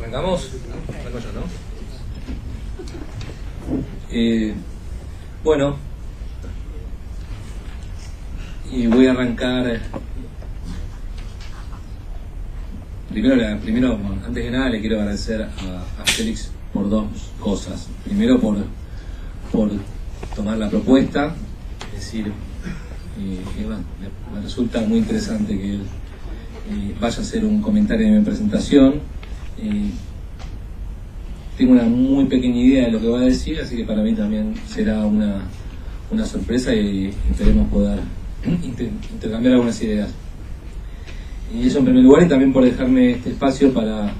¿Arrancamos? Arranco yo, ¿no? Bueno, y voy a arrancar. Primero, antes que nada, le quiero agradecer a Félix por dos cosas. Primero, por tomar la propuesta, es decir, me resulta muy interesante que él vaya a hacer un comentario en mi presentación. Tengo una muy pequeña idea de lo que va a decir, así que para mí también será una sorpresa y esperemos poder intercambiar algunas ideas. Y eso en primer lugar, y también por dejarme este espacio para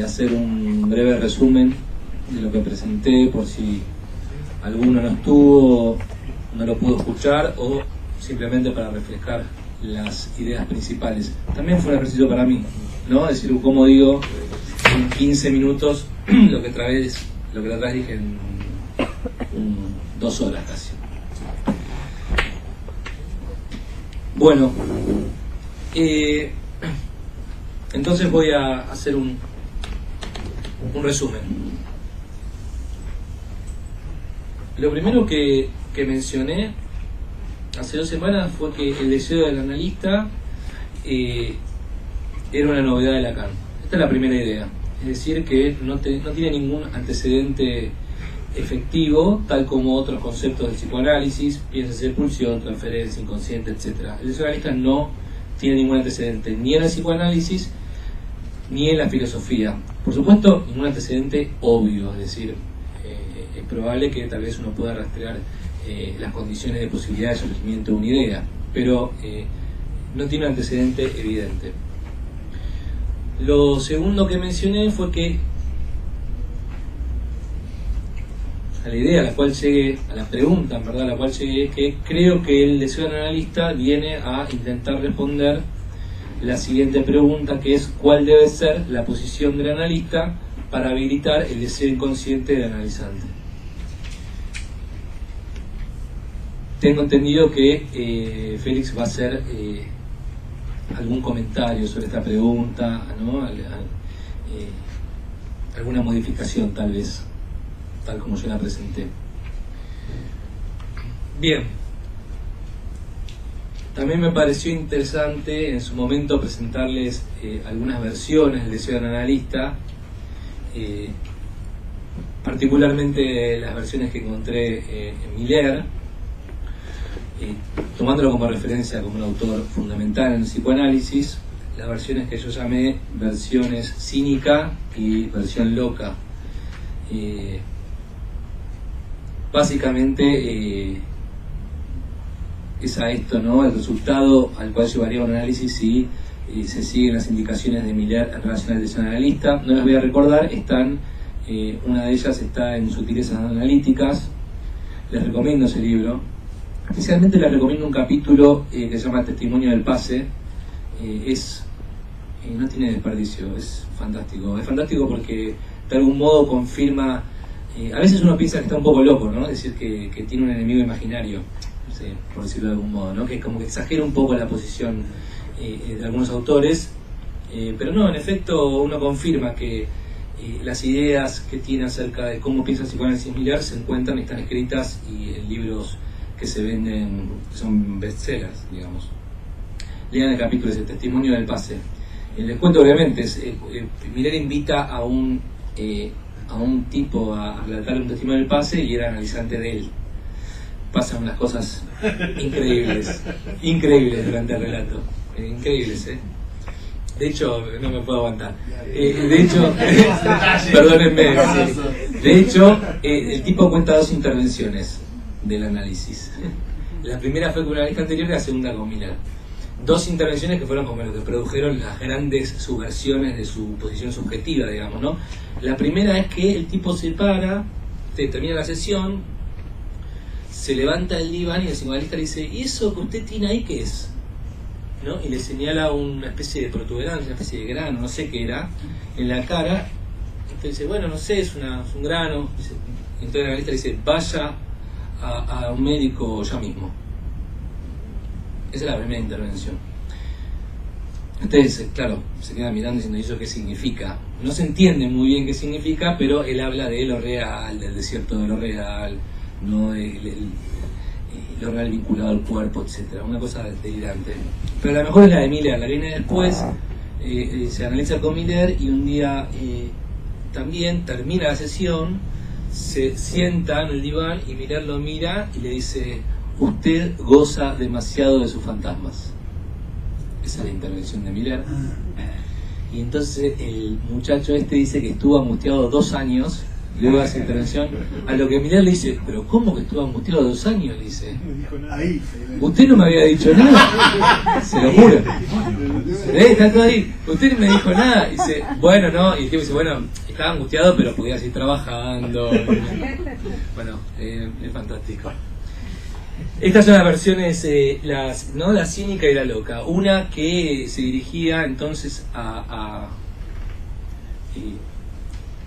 hacer un breve resumen de lo que presenté, por si alguno no estuvo, no lo pudo escuchar, o simplemente para refrescar las ideas principales. También fue un ejercicio para mí, ¿no? Es decir, como digo, en 15 minutos lo que otra vez dije en 2 horas casi. Bueno, entonces voy a hacer un resumen. Lo primero que mencioné hace 2 semanas fue que el deseo del analista era una novedad de Lacan. Esta es la primera idea, es decir, que no tiene ningún antecedente efectivo, tal como otros conceptos del psicoanálisis, piensa, pulsión, transferencia, inconsciente, etc. El deseo del analista no tiene ningún antecedente, ni en el psicoanálisis, ni en la filosofía. Por supuesto, ningún antecedente obvio, es decir, es probable que tal vez uno pueda rastrear las condiciones de posibilidad de surgimiento de una idea, pero no tiene un antecedente evidente. Lo segundo que mencioné fue que a la idea a la cual llegué, a la pregunta en verdad a la cual llegué, es que creo que el deseo del analista viene a intentar responder la siguiente pregunta, que es ¿cuál debe ser la posición del analista para habilitar el deseo inconsciente del analizante? Tengo entendido que Félix va a hacer algún comentario sobre esta pregunta, ¿no? Alguna modificación tal vez, tal como yo la presenté. Bien, también me pareció interesante en su momento presentarles algunas versiones del deseo del analista, particularmente las versiones que encontré en Miller, tomándolo como referencia como un autor fundamental en el psicoanálisis, las versiones que yo llamé versiones cínica y versión loca. Básicamente es a esto, ¿no?, el resultado al cual llevaría un análisis si se siguen las indicaciones de Miller en relación al deseo analista. No las voy a recordar, una de ellas está en Sutilezas Analíticas. Les recomiendo ese libro. Especialmente les recomiendo un capítulo que se llama Testimonio del Pase. No tiene desperdicio, es fantástico. Es fantástico porque de algún modo confirma. A veces uno piensa que está un poco loco, ¿no? Es decir, que tiene un enemigo imaginario, no sé, por decirlo de algún modo, ¿no? Que como que exagera un poco la posición de algunos autores, pero no, en efecto uno confirma que las ideas que tiene acerca de cómo piensa el psicoanálisis Miller se encuentran y están escritas y en libros que se venden, que son bestsellers, digamos. Lean el capítulo ese, Testimonio del Pase. Les cuento brevemente, Miller invita a un tipo a relatar un testimonio del pase y era analizante de él. Pasan unas cosas increíbles durante el relato, increíbles, De hecho, no me puedo aguantar. De hecho, perdónenme. De hecho, el tipo cuenta 2 intervenciones del análisis. La primera fue con un analista anterior y la segunda con Miller. 2 intervenciones que fueron como lo que produjeron las grandes subversiones de su posición subjetiva, digamos, ¿no? La primera es que el tipo se para, termina la sesión, se levanta del diván y el psicoanalista le dice: ¿y eso que usted tiene ahí qué es? ¿No? Y le señala una especie de protuberancia, una especie de grano, no sé qué era, en la cara. Entonces dice: bueno, no sé, es un grano. Entonces el analista le dice: vaya a un médico ya mismo. Esa es la primera intervención. Ustedes, claro, se quedan mirando diciendo: ¿y eso qué significa? no se entiende muy bien qué significa, pero él habla de lo real, del desierto de lo real, no lo real vinculado al cuerpo, etcétera, una cosa delirante. Pero la mejor es la de Miller, la viene después, se analiza con Miller y un día también termina la sesión, se sienta en el diván y Miller lo mira y le dice: usted goza demasiado de sus fantasmas. Esa es la intervención de Miller. Y entonces el muchacho este dice que estuvo angustiado 2 años luego de esa intervención, a lo que Miller le dice: pero ¿cómo que estuvo angustiado 2 años? Le dice: usted no me había dicho nada, se lo juro, está todo ahí, usted no me dijo nada. Y dice: bueno, no, y el tipo dice: bueno, estaba angustiado pero podía seguir trabajando. Bueno, es fantástico. Estas son las versiones, la cínica y la loca. Una que se dirigía entonces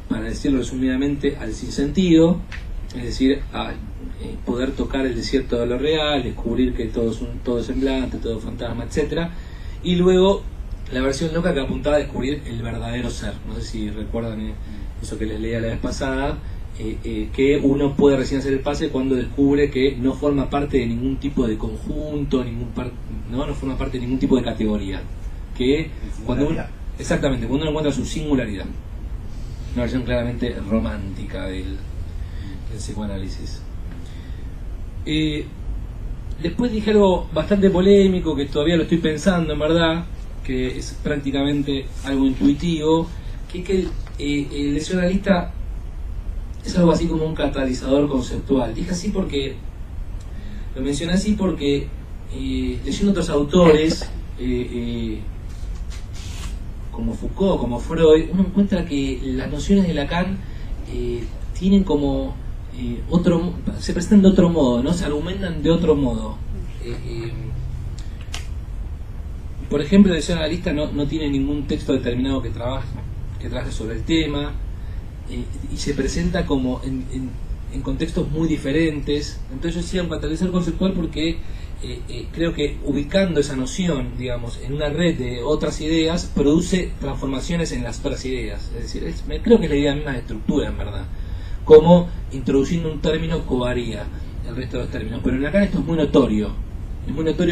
para decirlo resumidamente, al sinsentido, es decir, a poder tocar el desierto de lo real, descubrir que todo es semblante, todo es fantasma, etcétera. Y luego la versión loca que apuntaba a descubrir el verdadero ser. No sé si recuerdan eso que les leía la vez pasada. Que uno puede recién hacer el pase cuando descubre que no forma parte de ningún tipo de conjunto, no forma parte de ningún tipo de categoría. Que cuando exactamente, cuando uno encuentra su singularidad. Una versión claramente romántica del psicoanálisis. Después dije algo bastante polémico que todavía lo estoy pensando, en verdad, que es prácticamente algo intuitivo, que el lesionalista es algo así como un catalizador conceptual. Dije así porque, lo mencioné así porque leyendo otros autores, como Foucault, como Freud, uno encuentra que las nociones de Lacan tienen como se presentan de otro modo, ¿no? Se argumentan de otro modo. Por ejemplo, el lesionalista no tiene ningún texto determinado que trabaje sobre el tema. Y se presenta como en contextos muy diferentes. Entonces yo decía un catalizador conceptual porque creo que ubicando esa noción, digamos, en una red de otras ideas, produce transformaciones en las otras ideas. Es decir, creo que es la idea misma de estructura, en verdad, como introduciendo un término covaría el resto de los términos. Pero en Lacan esto es muy notorio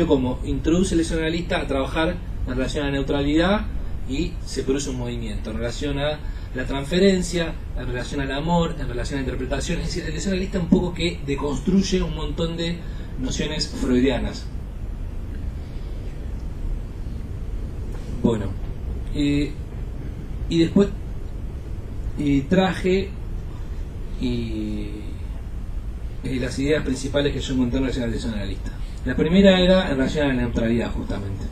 como introduce el lesionalista a trabajar en relación a la neutralidad y se produce un movimiento en relación a la transferencia, en relación al amor, en relación a la interpretación. Es decir, el lesionalista un poco que deconstruye un montón de nociones freudianas. Bueno, y después traje las ideas principales que yo encontré en relación al lesionalista. La primera era en relación a la neutralidad, justamente.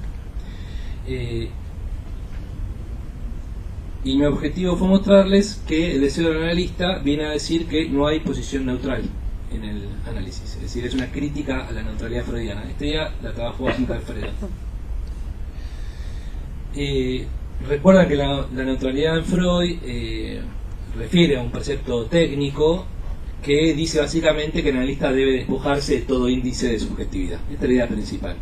Y mi objetivo fue mostrarles que el deseo del analista viene a decir que no hay posición neutral en el análisis. Es decir, es una crítica a la neutralidad freudiana. Esta idea la trabajó bastante Alfredo. Recuerda que la neutralidad en Freud refiere a un precepto técnico que dice básicamente que el analista debe despojarse de todo índice de subjetividad. Esta es la idea principal.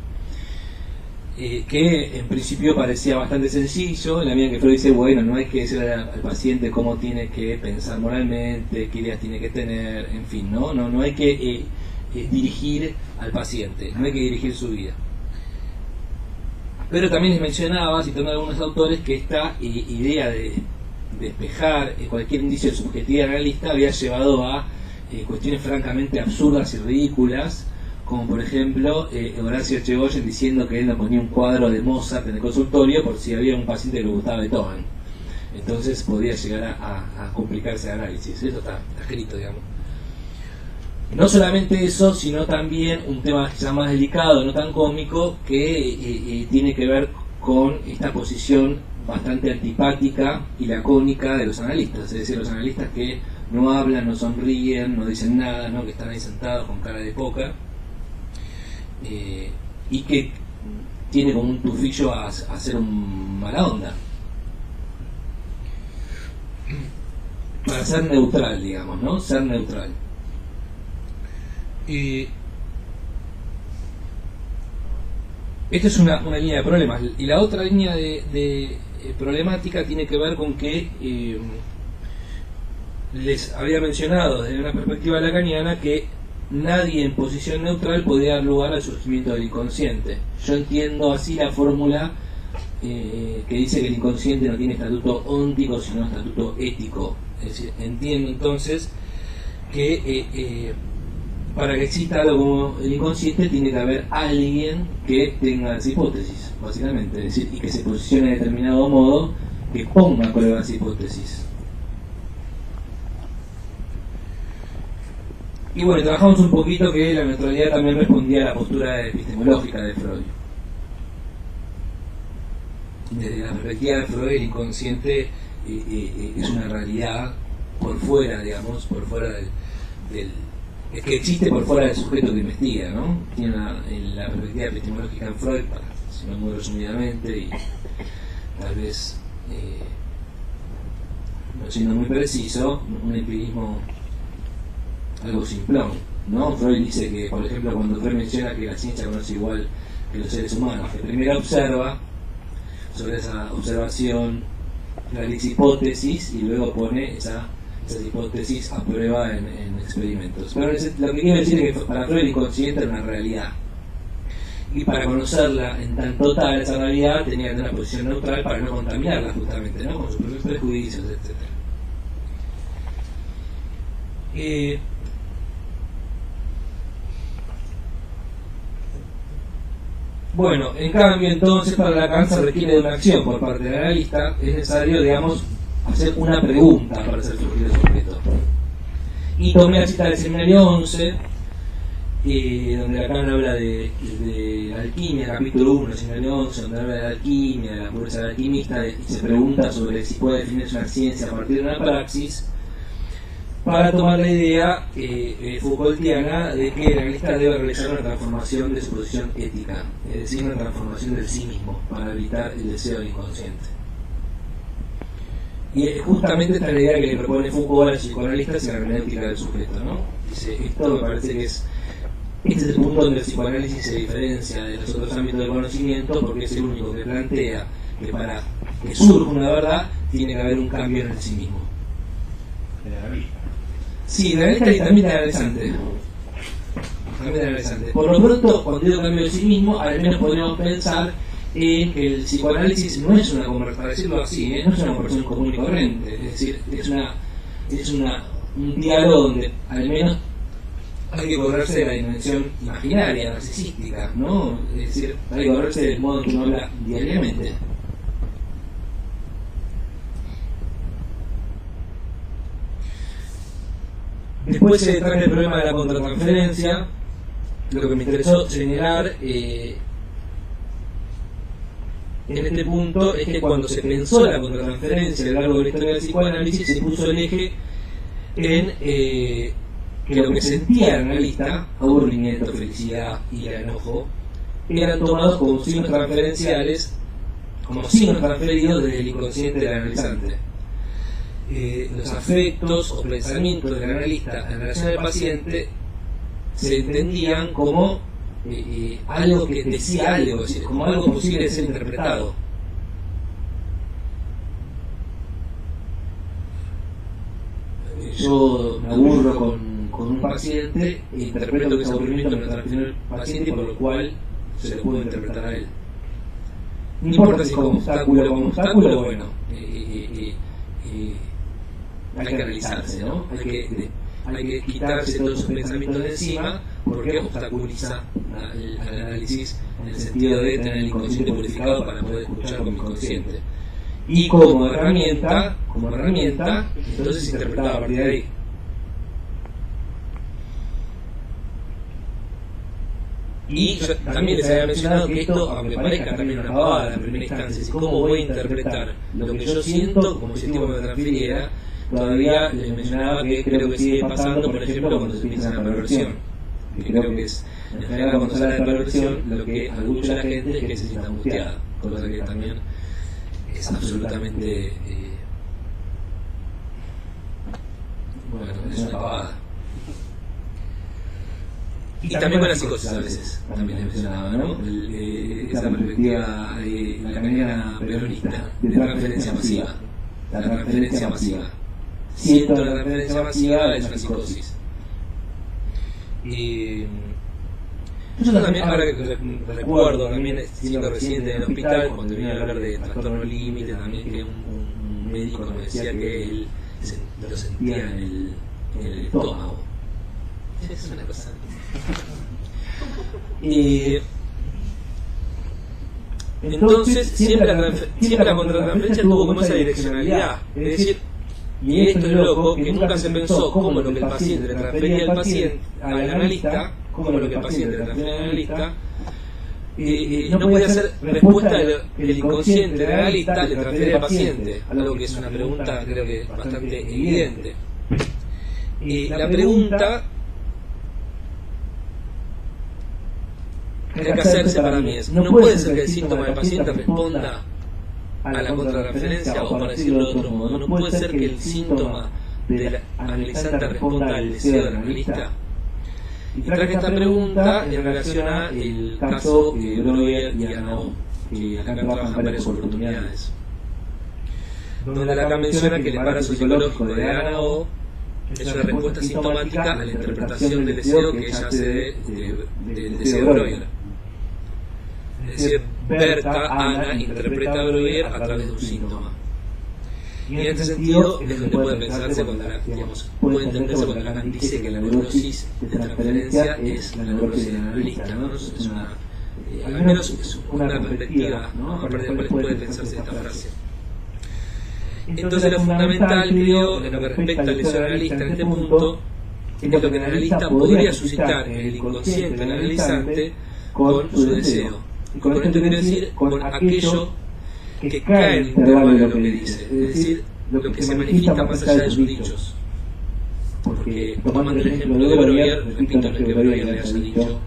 Que en principio parecía bastante sencillo, en la medida que Freud dice: bueno, no hay que decirle al paciente cómo tiene que pensar moralmente, qué ideas tiene que tener, en fin, no hay que dirigir al paciente, no hay que dirigir su vida. Pero también les mencionaba, citando a algunos autores, que esta idea de despejar cualquier indicio de subjetividad analista había llevado a cuestiones francamente absurdas y ridículas, como por ejemplo Horacio Echegóyen diciendo que él no ponía un cuadro de Mozart en el consultorio por si había un paciente que le gustaba Beethoven. Entonces podía llegar a complicarse el análisis. Eso está escrito, digamos. No solamente eso, sino también un tema quizás más delicado, no tan cómico, que tiene que ver con esta posición bastante antipática y lacónica de los analistas. Es decir, los analistas que no hablan, no sonríen, no dicen nada, ¿no? Que están ahí sentados con cara de póker. Y que tiene como un tufillo a hacer un mala onda para ser neutral, digamos, ¿no? Ser neutral. Esta es una línea de problemas. Y la otra línea de problemática tiene que ver con que les había mencionado desde una perspectiva lacaniana que nadie en posición neutral podía dar lugar al surgimiento del inconsciente. Yo entiendo así la fórmula que dice que el inconsciente no tiene estatuto óntico sino estatuto ético. Es decir, entiendo entonces que para que exista algo como el inconsciente tiene que haber alguien que tenga esa hipótesis, básicamente, es decir, y que se posicione de determinado modo que ponga a prueba esa hipótesis. Y bueno, trabajamos un poquito que la neutralidad también respondía a la postura epistemológica de Freud. Desde la perspectiva de Freud, el inconsciente es una realidad por fuera, digamos, por fuera del es que existe por fuera del sujeto que investiga, ¿no? Tiene en la perspectiva epistemológica en Freud, si no muy resumidamente, y tal vez no siendo muy preciso, un empirismo algo simplón, ¿no? Freud dice que, por ejemplo, cuando Freud menciona que la ciencia conoce igual que los seres humanos, que primero observa, sobre esa observación realiza hipótesis y luego pone esas hipótesis a prueba en experimentos. Pero lo que quiero decir es que para Freud el inconsciente era una realidad, y para conocerla en tanto tal, esa realidad tenía que tener una posición neutral para no contaminarla justamente, ¿no? Con sus propios prejuicios, etc. Bueno, en cambio, entonces, para Lacan se requiere de una acción por parte del analista. Es necesario, digamos, hacer una pregunta para hacer surgir el sujeto. Y tomé la cita del seminario 11, donde Lacan habla de alquimia, capítulo 1 del seminario 11, donde habla de la alquimia, de la pureza del alquimista, y se pregunta sobre si puede definirse una ciencia a partir de una praxis, para tomar la idea Foucaultiana de que el analista debe realizar una transformación de su posición ética, es decir, una transformación del sí mismo, para evitar el deseo del inconsciente. Y justamente esta es la idea que le propone Foucault a los psicoanalistas en la hermenéutica del sujeto, ¿no? Dice, esto me parece que este es el punto donde el psicoanálisis se diferencia de los otros ámbitos del conocimiento, porque es el único que plantea que para que surja una verdad tiene que haber un cambio en el sí mismo. Sí, la analista también es analizante. Por lo pronto, cuando digo cambio de sí mismo, al menos podríamos pensar en que el psicoanálisis no es una conversación, para decirlo así, no es una conversación común y corriente, es decir, es un diálogo donde al menos hay que correrse de la dimensión imaginaria, narcisística, ¿no? Es decir, hay que correrse del modo en que uno habla diariamente. Después se trae el problema de la contratransferencia. Lo que me interesó señalar en este punto es que cuando se pensó la contratransferencia a lo largo de la historia del psicoanálisis, se puso el eje en que lo que sentía el analista, aburrimiento, felicidad, ira, enojo, eran tomados como signos transferenciales, como signos transferidos desde el inconsciente del analizante. Los afectos o pensamientos del analista en relación al paciente se entendían como algo que decía algo, es decir, como algo posible de ser interpretado. Yo me aburro con un paciente e interpreto que ese aburrimiento me lo transfirió el paciente, por lo cual se lo puedo interpretar a él. No importa si como obstáculo, bueno, hay que analizarse, ¿no? Hay que quitarse todos esos pensamientos de encima, porque obstaculiza el análisis en el sentido de tener el inconsciente purificado para poder escuchar con mi consciente. Y como herramienta, entonces interpretada a partir de ahí. Y yo también les había mencionado que esto, aunque parezca también una pavada en primera instancia, es cómo voy a interpretar lo que yo siento como si el tipo me transfiriera. Todavía les mencionaba que creo que sigue pasando, por ejemplo, cuando se piensa en la perversión. Que creo que es, en general, cuando se habla de perversión, lo que arguye a la gente es que se sienta angustiada, cosa que también es absolutamente bueno, es una pavada. Y también con la psicosis a veces, también he mencionado, ¿no? Esa perspectiva lacaniana peronista, de transferencia masiva. La transferencia masiva. Siento la transferencia masiva, es una psicosis. Yo también, ahora que recuerdo, también siendo residente en el hospital, cuando vine a hablar de trastorno límite, también que un médico me decía que él lo sentía en el estómago. Es una cosa. Entonces, siempre la contratransferencia tuvo como esa direccionalidad. Es decir, y esto es loco, que nunca se pensó cómo lo que el paciente le transfería al paciente, al analista, cómo lo que el paciente le transfería al analista, no podía ser respuesta del inconsciente del analista, le transfería al paciente, algo que es una pregunta creo que bastante evidente. La pregunta que hay que hacerse para mí es, no puede ser que el síntoma del paciente responda a la contrarreferencia, o para decirlo de otro modo, no puede ser que el síntoma del analizante responda al deseo del analista. Y traje esta pregunta en relación a el caso Breuer y Anao, que acá trabajan varias oportunidades, donde Lacan menciona que el embarazo psicológico de Anao es una respuesta sintomática a la interpretación del deseo que ella hace del deseo de Breuer. Es decir, Berta, Ana, interpreta a Breuer a través de un síntoma. Y en este sentido es donde puede pensarse puede entenderse cuando Lacan dice que la neurosis de transferencia es la neurosis del analista, ¿no? Es una, al menos es una perspectiva, ¿no? A partir de la cual puede pensarse esta frase. Entonces lo fundamental, creo, en lo que respecta al deseo del analista en este punto, es lo que el analista podría suscitar en el inconsciente del analizante con su deseo. Y con esto quiero decir con aquello que cae en el intervalo de lo que dice, es decir, lo que se manifiesta más allá de sus dichos. Porque, tomando el ejemplo de Breuer, repito, no es que Breuer le haya dicho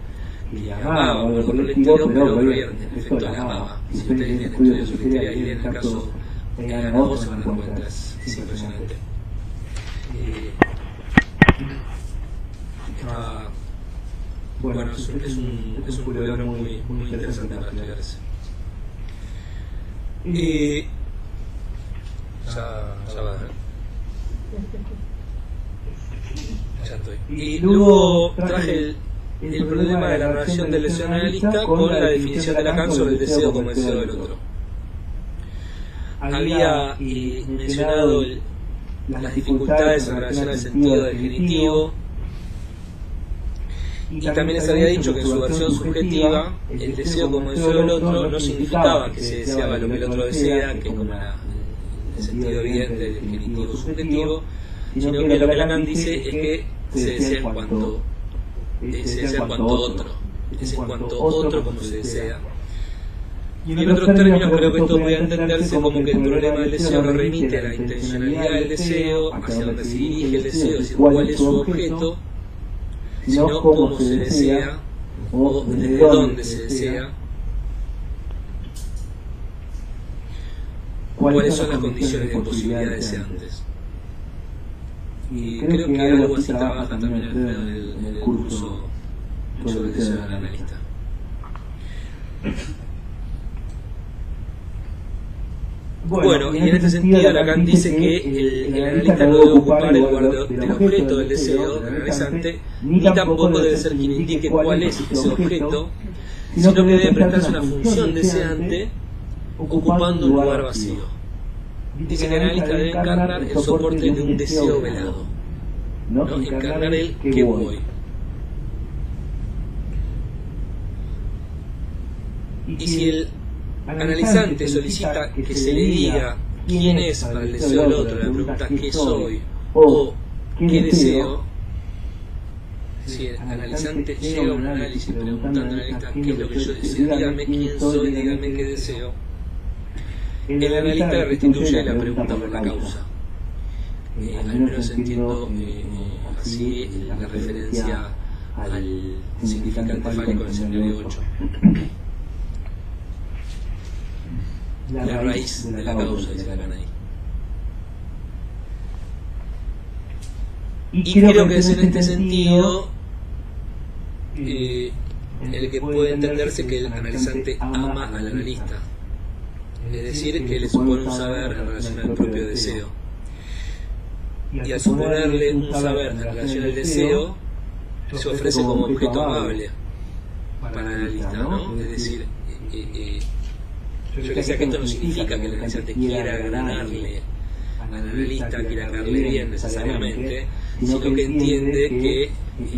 que amaba a un colectivo, pero Breuer en efecto la amaba. Si ustedes tienen estudios de subjetividad y en el caso de Ana Nao se van a dar cuenta, es impresionante. Bueno, es un culebro muy interesante para estudiarse. Ya va. Ya estoy. Y luego traje el problema de la relación del deseo analista con la definición de Lacan sobre el deseo como deseo del otro. Había mencionado las dificultades en relación al sentido del genitivo. Y también les había dicho que en su versión subjetiva, el deseo como deseo del otro no significaba que se deseaba lo que el otro desea, que es como el sentido evidente del genitivo subjetivo, sino que lo que Lacan dice es que se desea en cuanto otro, es en cuanto otro como se desea. Y en otros términos creo que esto puede entenderse como que el problema del deseo no remite a la intencionalidad del deseo, hacia donde se dirige el deseo, es decir, cuál es su objeto, sino cómo se desea o desde dónde se desea, cuáles son las condiciones de posibilidad deseantes. Y creo que algo así trabaja también en el curso sobre el deseo del analista. Bueno, y en este sentido Lacan dice que el analista no debe ocupar el lugar del objeto del deseo del analizante, ni tampoco debe ser quien indique cuál es ese objeto, sino que debe prestarse una función deseante ocupando un lugar vacío. Dice que el analista debe encarnar el soporte de un deseo velado, ¿no? Encarnar el que voy. Y si el analizante solicita que se le diga quién es para el deseo del otro, la pregunta ¿qué soy? O ¿qué deseo? Si el analizante llega a un análisis preguntando al analista ¿qué es lo que yo deseo? Dígame quién soy, dígame qué deseo. El analista le restituye la pregunta por la causa. Al menos entiendo así la referencia al significante fálico en el seminario 8. La raíz de la causa, dice Lacan ahí. Y creo que es en este sentido en el que puede entenderse que el analizante ama al analista, es decir, que le supone un saber en relación al propio deseo. Y al suponerle un saber en relación al deseo, se ofrece como objeto amable para el analista, ¿no? Es decir, yo decía que esto no significa que el analizante quiera ganarle al analista, quiera ganarle bien necesariamente, sino que entiende que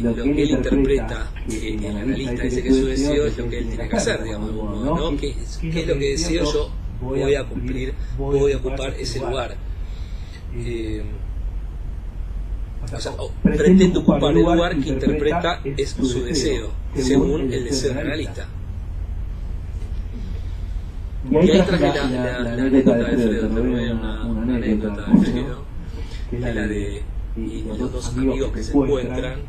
lo que él interpreta que el analista dice que es su deseo es lo que él tiene que hacer, digamos, de algún modo, ¿no? ¿Qué es lo que deseo? Yo voy a cumplir, voy a ocupar ese lugar. O sea, pretende ocupar el lugar que interpreta es su deseo, según el deseo del analista. Y ahí traje la anécdota de Alfredo, también una anécdota de Alfredo, que es la de los dos amigos que se encuentran,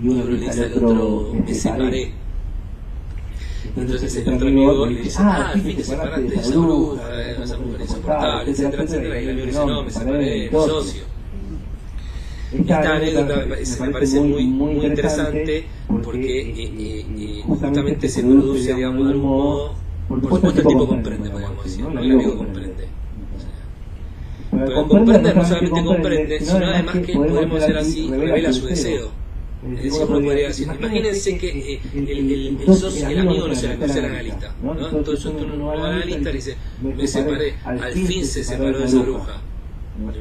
y uno le dice al otro, me separé. Entonces el otro amigo le dice, al fin te separaste de esa bruja, esa mujer insoportable, etcétera, etcétera, y el amigo le dice, no, me separé de tu socio. Esta anécdota me parece muy interesante porque justamente se produce, digamos, de algún modo, por supuesto el tipo comprende, podríamos decir, ¿no? El amigo comprende. Pero comprender no solamente comprende, sino además que, podemos decir así, revela su deseo. Es decir, uno podría decir, imagínense que el amigo no sea el analista, ¿no? Entonces uno va al analista y dice, me separé, al fin se separó de esa bruja.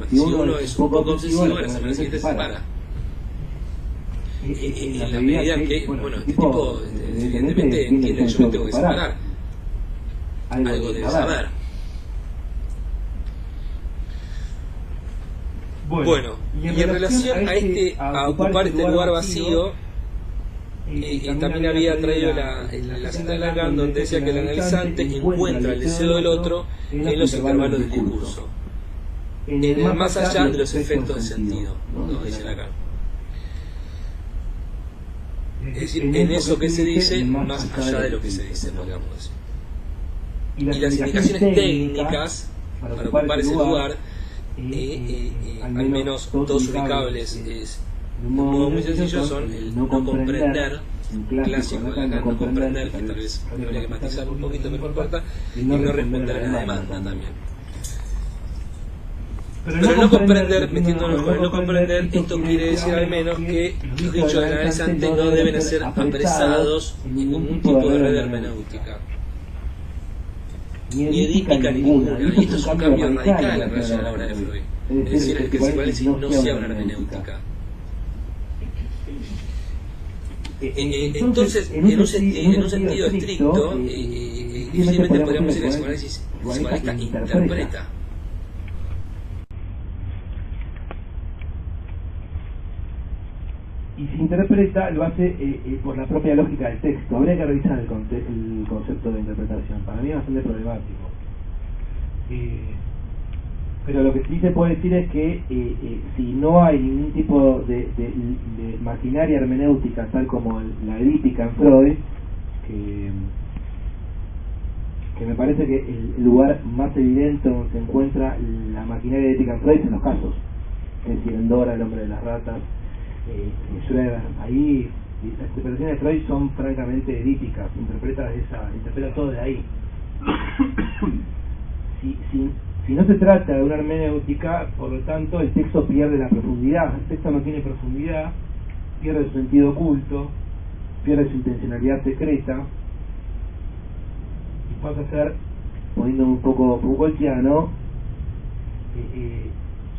Si uno es un poco obsesivo, la semana siguiente se separa. En la medida que, bueno, este tipo evidentemente entiende que yo me tengo que separar. Algo debe saber. Bueno, y en relación a ocupar este lugar vacío, también había traído la cita de Lacan, donde decía que el analizante encuentra el deseo del otro en los intervalos del discurso, más allá de los efectos de sentido, ¿no? Dice Lacan. Es decir, en eso que se dice, más allá de lo que se dice, podríamos decir. Y las indicaciones técnicas para ocupar ese lugar, al menos dos ubicables de un modo muy sencillo, son el no comprender, un clásico de Lacan, no comprender, que tal vez habría que matizar un poquito, pero no importa, y no responder a la demanda también. Pero el no comprender, metiéndonos con el no comprender, esto quiere decir al menos que los dichos del analizante no deben ser apresados en ningún tipo de red hermenéutica, ni edípica ninguna. Y esto es un cambio radical en relación a la obra de Freud. Es decir, el que el psicoanálisis no sea una hermenéutica. Entonces, en un sentido estricto, difícilmente podríamos decir que el psicoanalista interpreta. Y si interpreta, lo hace por la propia lógica del texto. Habría que revisar el concepto de interpretación. Para mí es bastante problemático. Pero lo que sí se puede decir es que si no hay ningún tipo de maquinaria hermenéutica, tal como la edípica en Freud, que me parece que el lugar más evidente donde se encuentra la maquinaria edípica en Freud es en los casos. Es decir, en Dora, el hombre de las ratas, Schroeder. Ahí las interpretaciones de Freud son francamente edípicas, interpreta todo de ahí. Si no se trata de una hermenéutica, por lo tanto el texto pierde la profundidad. El texto no tiene profundidad, pierde su sentido oculto, pierde su intencionalidad secreta y pasa a ser, poniéndome un poco Foucaultiano,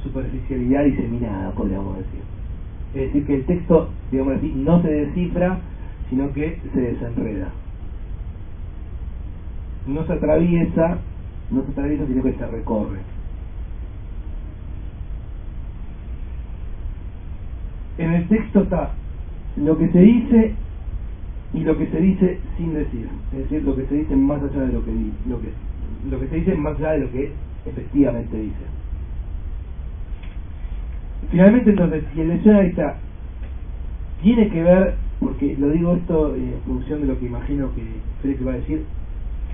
superficialidad diseminada, podríamos decir. Es decir, que el texto, digamos así, no se descifra, sino que se desenreda. No se atraviesa, sino que se recorre. En el texto está lo que se dice y lo que se dice sin decir. Es decir, lo que se dice más allá de lo que se dice más allá de lo que efectivamente dice. Finalmente, entonces, si el leccionarista tiene que ver, porque lo digo esto en función de lo que imagino que Félix va a decir,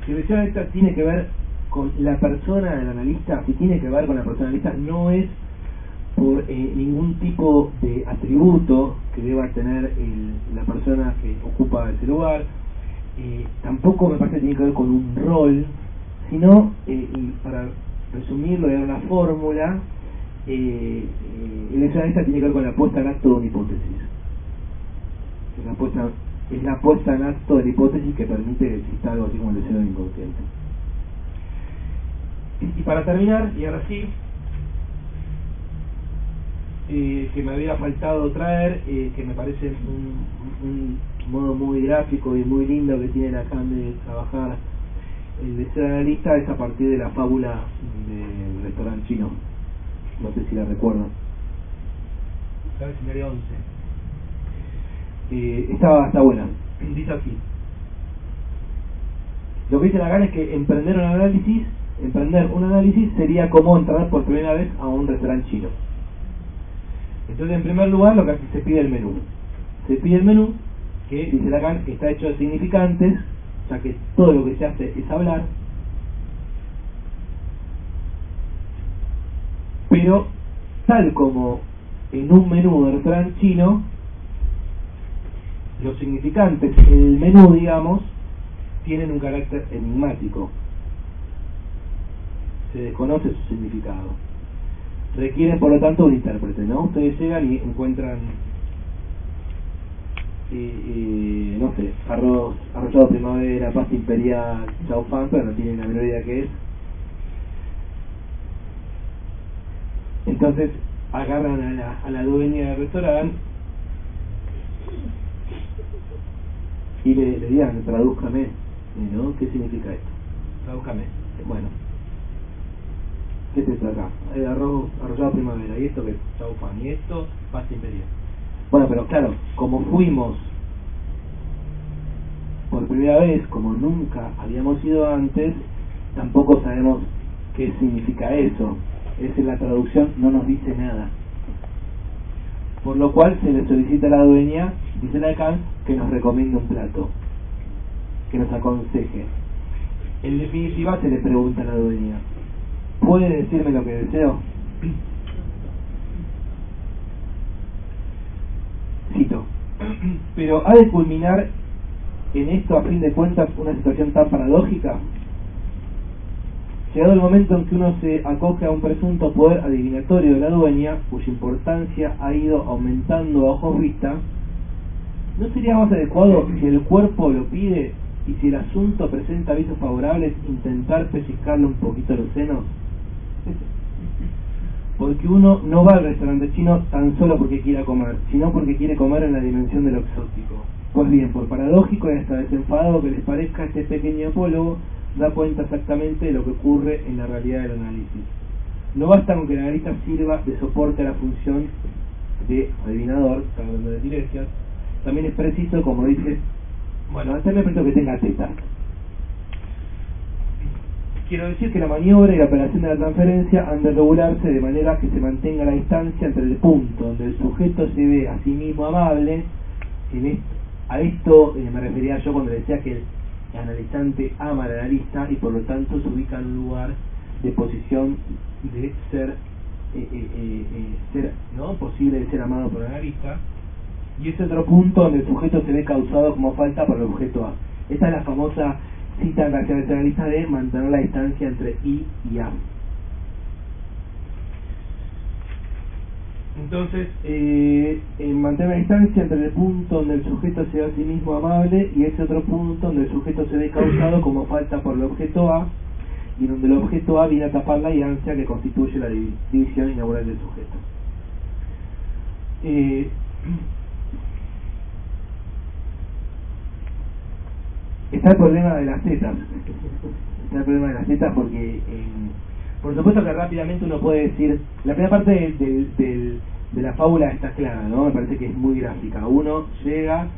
si el leccionarista tiene que ver con la persona del analista, si tiene que ver con la persona del analista, no es por ningún tipo de atributo que deba tener la persona que ocupa ese lugar, tampoco me parece que tiene que ver con un rol, sino, y para resumirlo, era una fórmula, el esta tiene que ver con la puesta en acto de una hipótesis. Es la puesta en acto de la hipótesis que permite que exista algo así como el deseo inconsciente. Y para terminar, y ahora sí, que me había faltado traer, que me parece un modo muy gráfico y muy lindo que tiene Lacan de trabajar el deseo analista, es a partir de la fábula del restaurante chino. No sé si la recuerdan. La vecindaria 11. Está buena. Dice así: lo que dice Lacan es que emprender un análisis sería como entrar por primera vez a un restaurante chino. Entonces, en primer lugar, lo que hace, se pide el menú. Se pide el menú, que dice Lacan que está hecho de significantes, o sea que todo lo que se hace es hablar, pero tal como en un menú de restaurante chino, los significantes, el menú, digamos, tienen un carácter enigmático. Se desconoce su significado. Requieren, por lo tanto, un intérprete, ¿no? Ustedes llegan y encuentran, no sé, arrollado primavera, pasta imperial, chau fan, pero no tienen la menor idea qué es. Entonces agarran a la dueña del restaurante y le digan, tradúzcame, ¿no? ¿Qué significa esto? Tradúzcame. Bueno, ¿qué es esto acá? Arrollado primavera. ¿Y esto qué es? Chau fan. ¿Y esto? Pasta imperial. Bueno, pero claro, como fuimos por primera vez, como nunca habíamos ido antes, tampoco sabemos qué significa eso. Esa es la traducción, no nos dice nada. Por lo cual se le solicita a la dueña, dice Lacan, que nos recomiende un plato, que nos aconseje. En definitiva, se le pregunta a la dueña: ¿puede decirme lo que deseo? Cito: pero ha de culminar en esto, a fin de cuentas, una situación tan paradójica. Llegado el momento en que uno se acoge a un presunto poder adivinatorio de la dueña, cuya importancia ha ido aumentando a ojos vista, ¿no sería más adecuado, si el cuerpo lo pide y si el asunto presenta avisos favorables, intentar pellizcarle un poquito los senos? Porque uno no va al restaurante chino tan solo porque quiera comer, sino porque quiere comer en la dimensión de lo exótico. Pues bien, por paradójico y hasta desenfadado que les parezca, este pequeño apólogo da cuenta exactamente de lo que ocurre en la realidad del análisis. No basta con que el analista sirva de soporte a la función de adivinador, hablando de Tiresias, también es preciso, como dice, bueno, hacerle efecto que tenga tetas. Quiero decir que la maniobra y la operación de la transferencia han de regularse de manera que se mantenga la distancia entre el punto donde el sujeto se ve a sí mismo amable. A esto me refería yo cuando decía que el analizante ama al analista y por lo tanto se ubica en un lugar de posición de ser ¿no? posible de ser amado por el analista, y es otro punto donde el sujeto se ve causado como falta por el objeto A. Esta es la famosa cita en reacción del analista de mantener la distancia entre I y A. Entonces, mantener la distancia entre el punto donde el sujeto se ve a sí mismo amable y ese otro punto donde el sujeto se ve causado como falta por el objeto A, y donde el objeto A viene a tapar la distancia que constituye la división inaugural del sujeto. Está el problema de las tetas. Está el problema de las tetas porque, por supuesto que rápidamente uno puede decir, la primera parte de la fábula está clara, ¿no? Me parece que es muy gráfica. Uno llega,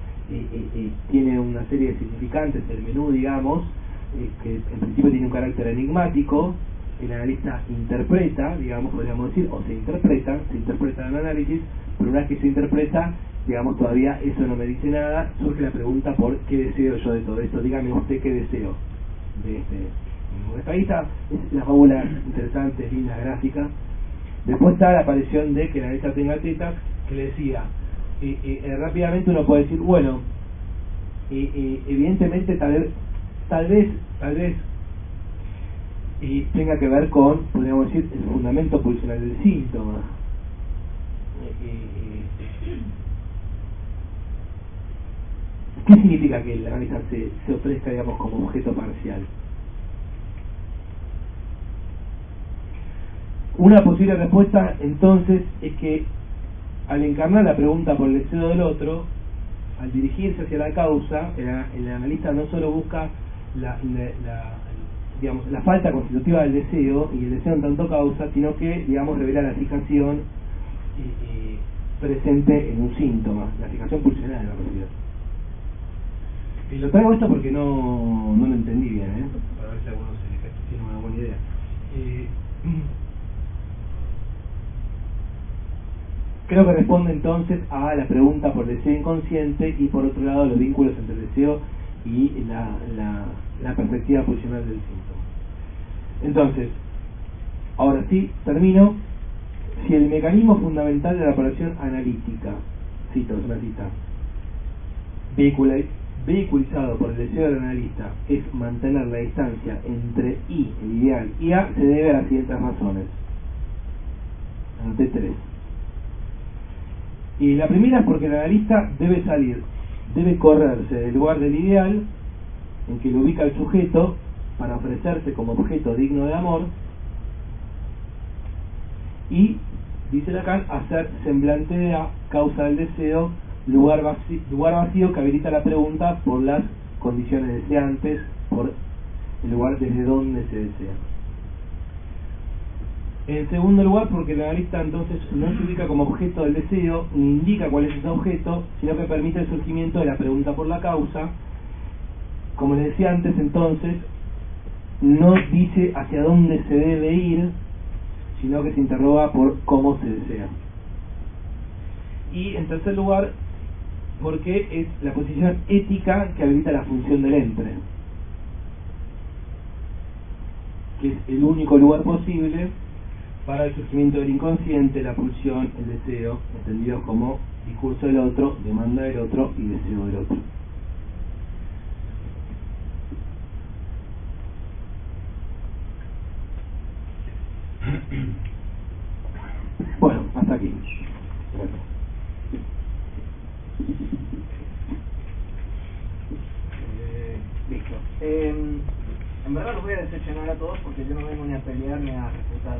tiene una serie de significantes, el menú, digamos, que en principio tiene un carácter enigmático. El analista interpreta, digamos, podríamos decir, o se interpreta el análisis, pero una vez que se interpreta, digamos, todavía eso no me dice nada. Surge la pregunta por qué deseo yo de todo esto. Dígame usted qué deseo de este. Esta es la fábula interesante, linda, gráfica. Después está la aparición de que la analista tenga tetas, que le decía, rápidamente uno puede decir, bueno, evidentemente tal vez tenga que ver con, podríamos decir, el fundamento pulsional del síntoma. ¿Qué significa que la analista se ofrezca, digamos, como objeto parcial? Una posible respuesta, entonces, es que al encarnar la pregunta por el deseo del otro, al dirigirse hacia la causa, el analista no solo busca digamos, la falta constitutiva del deseo y el deseo en tanto causa, sino que, digamos, revela la fijación presente en un síntoma, la fijación pulsional de la realidad. Y lo traigo esto porque no lo entendí bien, para ver si alguno tiene una buena idea. Creo que responde entonces a la pregunta por deseo inconsciente y por otro lado los vínculos entre el deseo y la perspectiva pulsional del síntoma. Entonces, ahora sí, termino. Si el mecanismo fundamental de la operación analítica, cito, es una cita, vehiculizado por el deseo del analista es mantener la distancia entre I, el ideal, y A, se debe a las siguientes razones. Anoté 3. Y la primera es porque el analista debe correrse del lugar del ideal en que lo ubica el sujeto para ofrecerse como objeto digno de amor y, dice Lacan, hacer semblante de A, causa del deseo, lugar vacío que habilita la pregunta por las condiciones deseantes, por el lugar desde donde se desea. En segundo lugar, porque el analista entonces no se ubica como objeto del deseo, ni indica cuál es ese objeto, sino que permite el surgimiento de la pregunta por la causa. Como les decía antes, entonces, no dice hacia dónde se debe ir, sino que se interroga por cómo se desea. Y en tercer lugar, porque es la posición ética que habilita la función del entre, que es el único lugar posible para el surgimiento del inconsciente, la pulsión, el deseo, entendidos como discurso del otro, demanda del otro y deseo del otro. Bueno, hasta aquí. Gracias. Listo. En verdad los voy a decepcionar a todos porque yo no vengo ni a pelear ni a refutar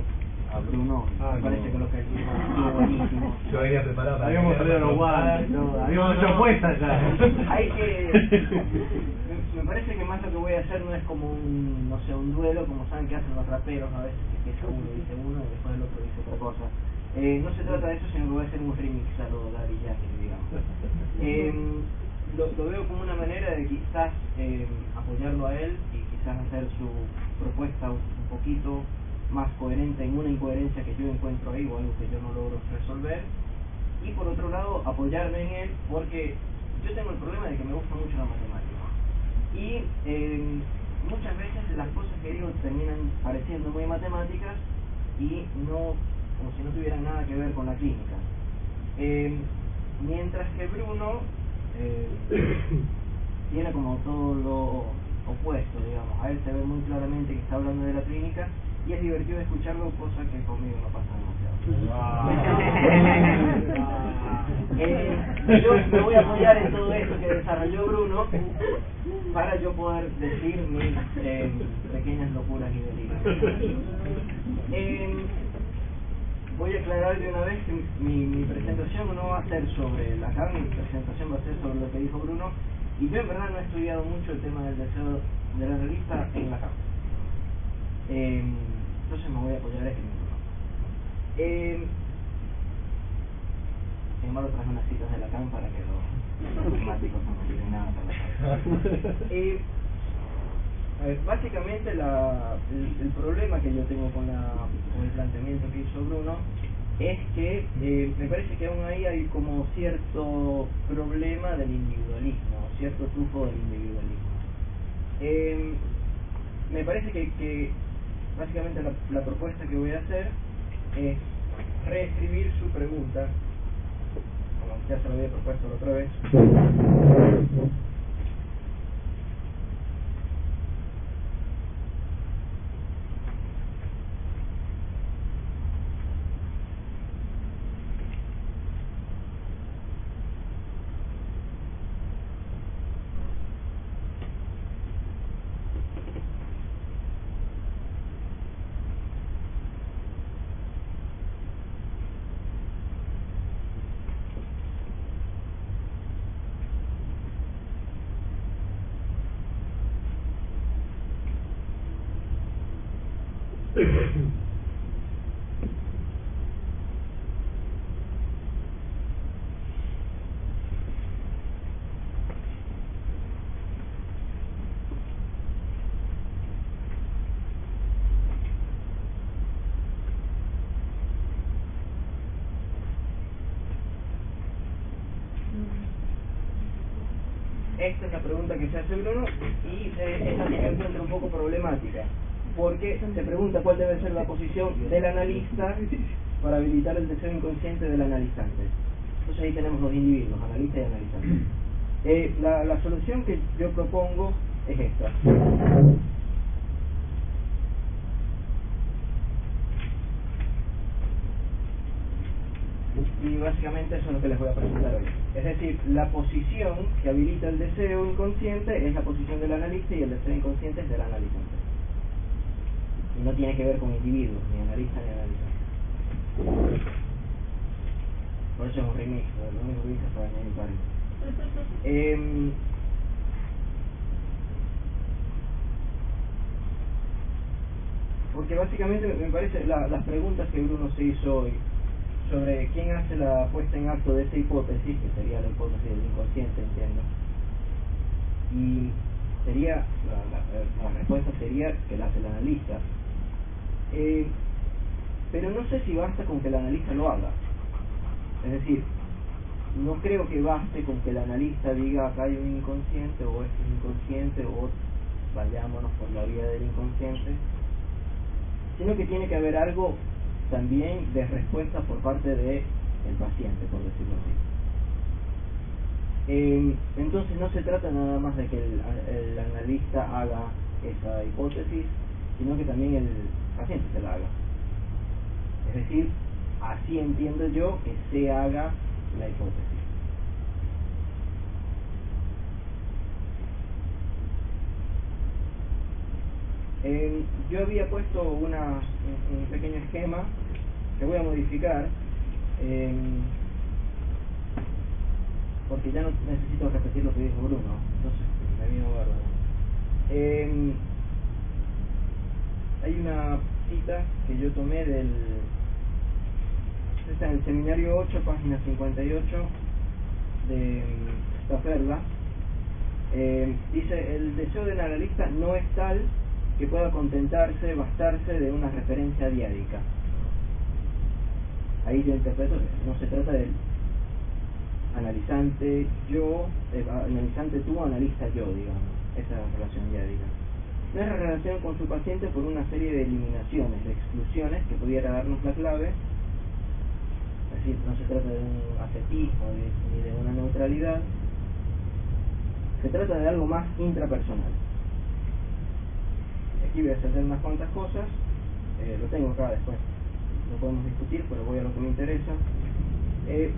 a Bruno. Me parece que lo que dijo estuvo buenísimo. Yo venía preparado. Habíamos salido los guantes, habíamos hecho apuestas ya. Hay que... Me parece que más lo que voy a hacer no es como un, no sé, un duelo, como saben que hacen los raperos a veces, que uno dice uno y después el otro dice otra cosa. No se trata de eso, sino que voy a hacer un remix a lo Daddy Yankee, digamos. Lo veo como una manera de quizás apoyarlo a él y quizás hacer su propuesta un poquito más coherente en una incoherencia que yo encuentro ahí o algo que yo no logro resolver, y por otro lado apoyarme en él porque yo tengo el problema de que me gusta mucho la matemática y muchas veces las cosas que digo terminan pareciendo muy matemáticas y no, como si no tuvieran nada que ver con la clínica, mientras que Bruno tiene como todo lo opuesto, digamos. A él se ve muy claramente que está hablando de la clínica y es divertido escucharlo, cosa que conmigo no pasa demasiado. Yo me voy a apoyar en todo esto que desarrolló Bruno para yo poder decir mis pequeñas locuras y delirios. Voy a aclarar de una vez que mi presentación no va a ser sobre Lacan, mi presentación va a ser sobre lo que dijo Bruno, y yo en verdad no he estudiado mucho el tema del deseo del analista en Lacan. Entonces me voy a apoyar en Bruno. Sin embargo, traje unas citas de Lacan para que los matemáticos no me digan nada para Lacan. Básicamente el problema que yo tengo con el planteamiento que hizo Bruno es que me parece que aún ahí hay como cierto problema del individualismo, cierto tufo del individualismo. Me parece que básicamente la propuesta que voy a hacer es reescribir su pregunta, como ya se lo había propuesto la otra vez. Esta es la pregunta que se hace Bruno y es la que me encuentro un poco problemática, porque se pregunta cuál debe ser la posición del analista para habilitar el deseo inconsciente del analizante. Entonces ahí tenemos los individuos, analista y analizante. La solución que yo propongo es esta. Y básicamente eso es lo que les voy a presentar hoy. Es decir, la posición que habilita el deseo inconsciente es la posición del analista y el deseo inconsciente es del analizante. Y no tiene que ver con individuos, ni analista ni analizante. Por eso es un remix, lo único que hice fue añadir varios. Porque básicamente me parece las preguntas que Bruno se hizo hoy sobre quién hace la puesta en acto de esa hipótesis, que sería la hipótesis del inconsciente, entiendo, y sería la respuesta sería que la hace el analista, pero no sé si basta con que el analista lo haga. Es decir, no creo que baste con que el analista diga acá hay un inconsciente o esto es inconsciente o vayámonos por la vía del inconsciente, sino que tiene que haber algo también de respuesta por parte del paciente, por decirlo así. Entonces no se trata nada más de que el analista haga esa hipótesis, sino que también el paciente se la haga. Es decir, así entiendo yo que se haga la hipótesis. Yo había puesto un pequeño esquema que voy a modificar porque ya no necesito repetir lo que dijo Bruno, entonces me vino bárbaro. Hay una cita que yo tomé está en el seminario 8, página 58 de Stafferda. Dice: el deseo del analista no es tal que pueda bastarse de una referencia diádica. Ahí yo interpreto que no se trata del analizante yo, analizante tú, analista yo, digamos, esa relación diádica. No es la relación con su paciente por una serie de eliminaciones, de exclusiones que pudiera darnos la clave. Es decir, no se trata de un ascetismo ni de una neutralidad, se trata de algo más intrapersonal. Aquí voy a hacer unas cuantas cosas, lo tengo acá después, lo podemos discutir, pero voy a lo que me interesa.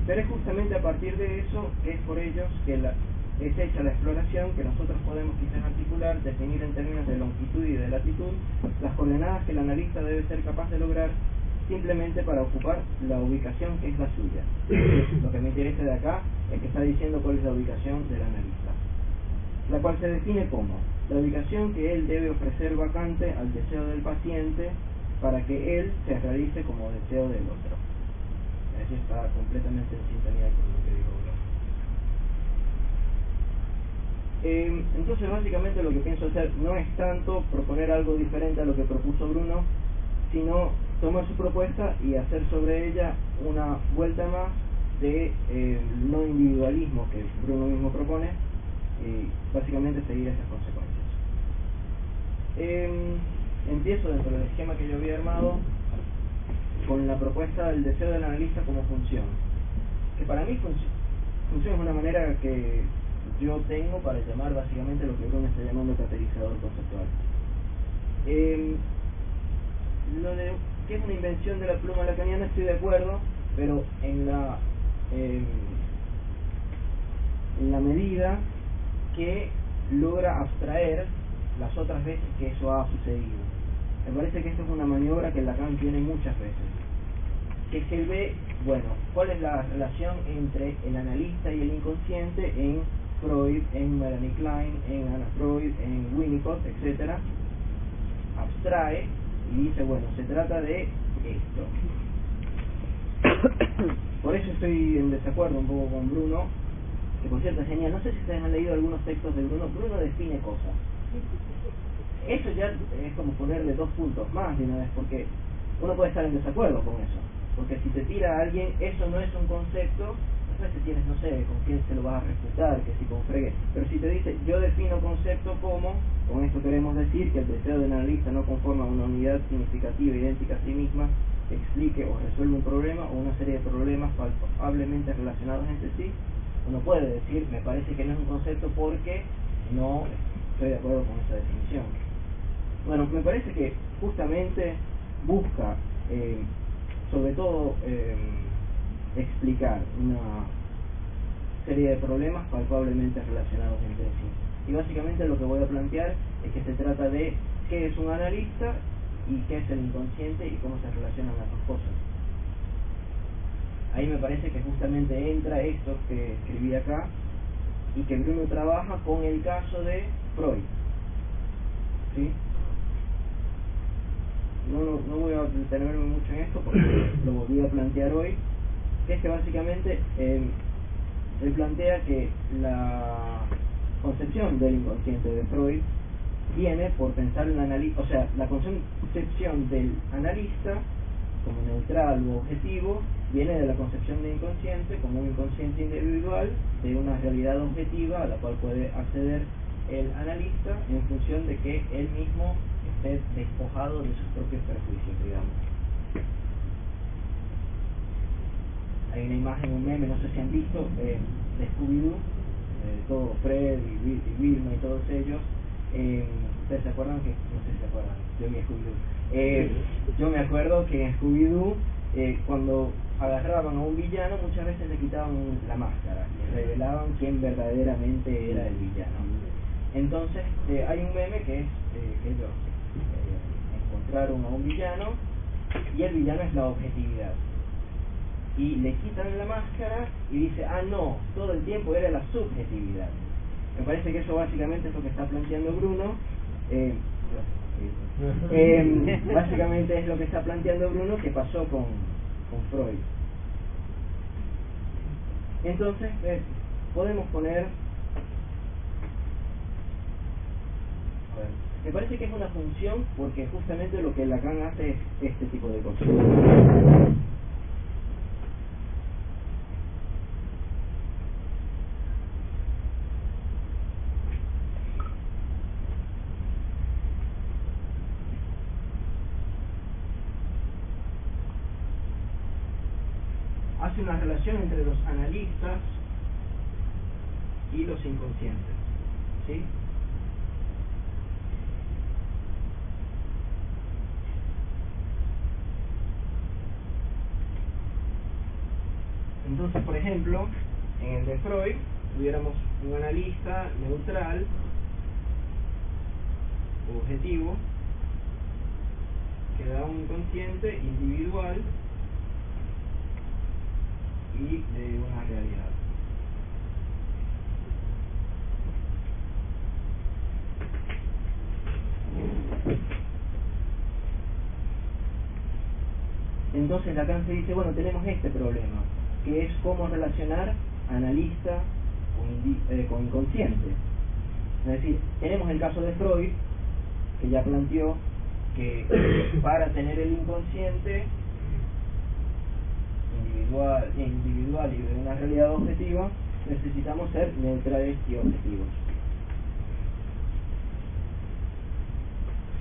Pero es justamente a partir de eso que es por ellos que es hecha la exploración, que nosotros podemos quizás articular, definir en términos de longitud y de latitud las coordenadas que el analista debe ser capaz de lograr simplemente para ocupar la ubicación que es la suya. Lo que me interesa de acá es que está diciendo cuál es la ubicación del analista, la cual se define como la ubicación que él debe ofrecer vacante al deseo del paciente para que él se realice como deseo del otro. Eso está completamente en sintonía con lo que dijo Bruno. Entonces básicamente lo que pienso hacer no es tanto proponer algo diferente a lo que propuso Bruno, sino tomar su propuesta y hacer sobre ella una vuelta más de no individualismo que Bruno mismo propone, y básicamente seguir esas consecuencias. Empiezo dentro del esquema que yo había armado con la propuesta del deseo del analista como función, que para mí función es una manera que yo tengo para llamar básicamente lo que Bruno está llamando catalizador conceptual. Lo de que es una invención de la pluma lacaniana estoy de acuerdo, pero en la medida que logra abstraer las otras veces que eso ha sucedido. Me parece que esto es una maniobra que Lacan tiene muchas veces, que se ve, bueno, cuál es la relación entre el analista y el inconsciente en Freud, en Melanie Klein, en Anna Freud, en Winnicott, etc. Abstrae y dice, bueno, se trata de esto. Por eso estoy en desacuerdo un poco con Bruno, que por cierto es genial. No sé si ustedes han leído algunos textos de Bruno. Bruno define cosas. Eso ya es como ponerle 2 puntos más de una vez, porque uno puede estar en desacuerdo con eso. Porque si te tira a alguien, eso no es un concepto, después tienes, no sé, con quién se lo vas a refutar, que si con fregue. Pero si te dice, yo defino concepto como, con esto queremos decir que el deseo del analista no conforma una unidad significativa idéntica a sí misma, que explique o resuelve un problema o una serie de problemas palpablemente relacionados entre sí, uno puede decir, me parece que no es un concepto porque no estoy de acuerdo con esa definición. Bueno, me parece que justamente busca, sobre todo, explicar una serie de problemas palpablemente relacionados entre sí. Y básicamente lo que voy a plantear es que se trata de qué es un analista y qué es el inconsciente y cómo se relacionan las dos cosas. Ahí me parece que justamente entra esto que escribí acá y que Bruno trabaja con el caso de Freud. ¿Sí? No voy a detenerme mucho en esto porque lo volví a plantear hoy, que es que básicamente él plantea que la concepción del inconsciente de Freud viene por pensar en el analista, o sea, la concepción del analista como neutral u objetivo viene de la concepción de inconsciente como un inconsciente individual de una realidad objetiva a la cual puede acceder el analista en función de que él mismo esté despojado de sus propios prejuicios, digamos. Hay una imagen, un meme, no sé si han visto, de Scooby-Doo, todo Fred y Wilma y todos ellos. ¿Ustedes se acuerdan que? No sé si se acuerdan, yo vi Scooby-Doo. Yo me acuerdo que en Scooby-Doo, cuando agarraban a un villano, muchas veces le quitaban la máscara y revelaban quién verdaderamente era el villano. Entonces, hay un meme que es que ellos encontraron a un villano y el villano es la objetividad. Y le quitan la máscara y dice, ah no, todo el tiempo era la subjetividad. Me parece que eso básicamente es lo que está planteando Bruno. Básicamente es lo que está planteando Bruno que pasó con Freud. Entonces, podemos poner... Me parece que es una función porque justamente lo que Lacan hace es este tipo de cosas. Hace una relación entre los analistas y los inconscientes, ¿sí? Entonces, por ejemplo, en el de Freud tuviéramos un analista neutral, objetivo, que da un inconsciente individual y de una realidad. Entonces Lacan se dice, bueno, tenemos este problema, que es cómo relacionar analista con inconsciente. Es decir, tenemos el caso de Freud, que ya planteó que para tener el inconsciente individual y de una realidad objetiva, necesitamos ser neutrales y objetivos.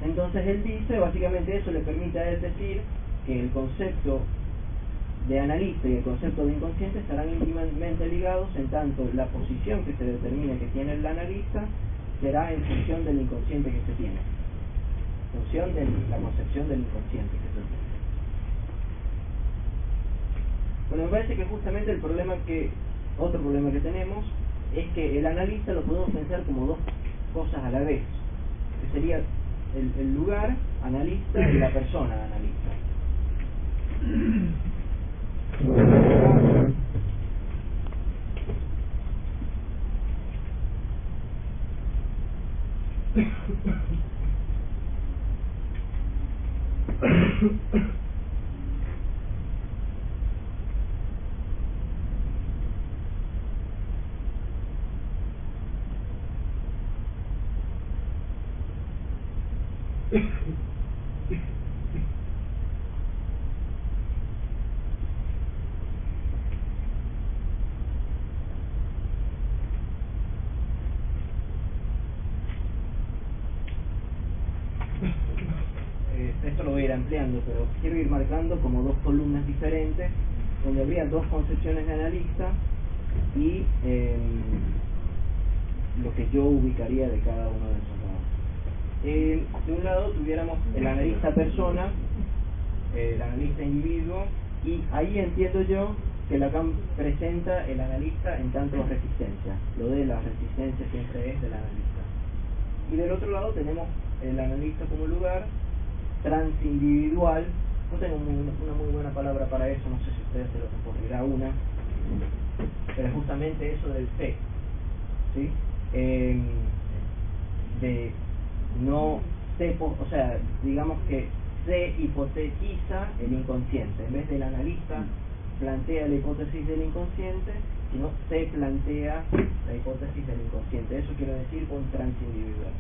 Entonces él dice, básicamente eso le permite a él decir que el concepto de analista y el concepto de inconsciente estarán íntimamente ligados, en tanto la posición que se determine que tiene el analista será en función del inconsciente que se tiene, en función de la concepción del inconsciente que se tiene. Bueno, me parece que justamente otro problema que tenemos es que el analista lo podemos pensar como dos cosas a la vez, que sería el lugar analista y la persona analista. Esto lo voy a ir ampliando, pero quiero ir marcando como dos columnas diferentes, donde habría dos concepciones de analista y lo que yo ubicaría de cada uno de esos lados. De un lado tuviéramos el analista persona, el analista individuo, y ahí entiendo yo que Lacan presenta el analista en tanto resistencia, lo de la resistencia siempre es del analista. Y del otro lado tenemos el analista como lugar transindividual. No tengo una muy buena palabra para eso, no sé si a ustedes se les ocurrirá una, pero es justamente eso del fe, ¿sí? De no se, o sea, digamos que se hipotetiza el inconsciente, en vez del analista plantea la hipótesis del inconsciente, sino se plantea la hipótesis del inconsciente. Eso quiero decir con transindividual.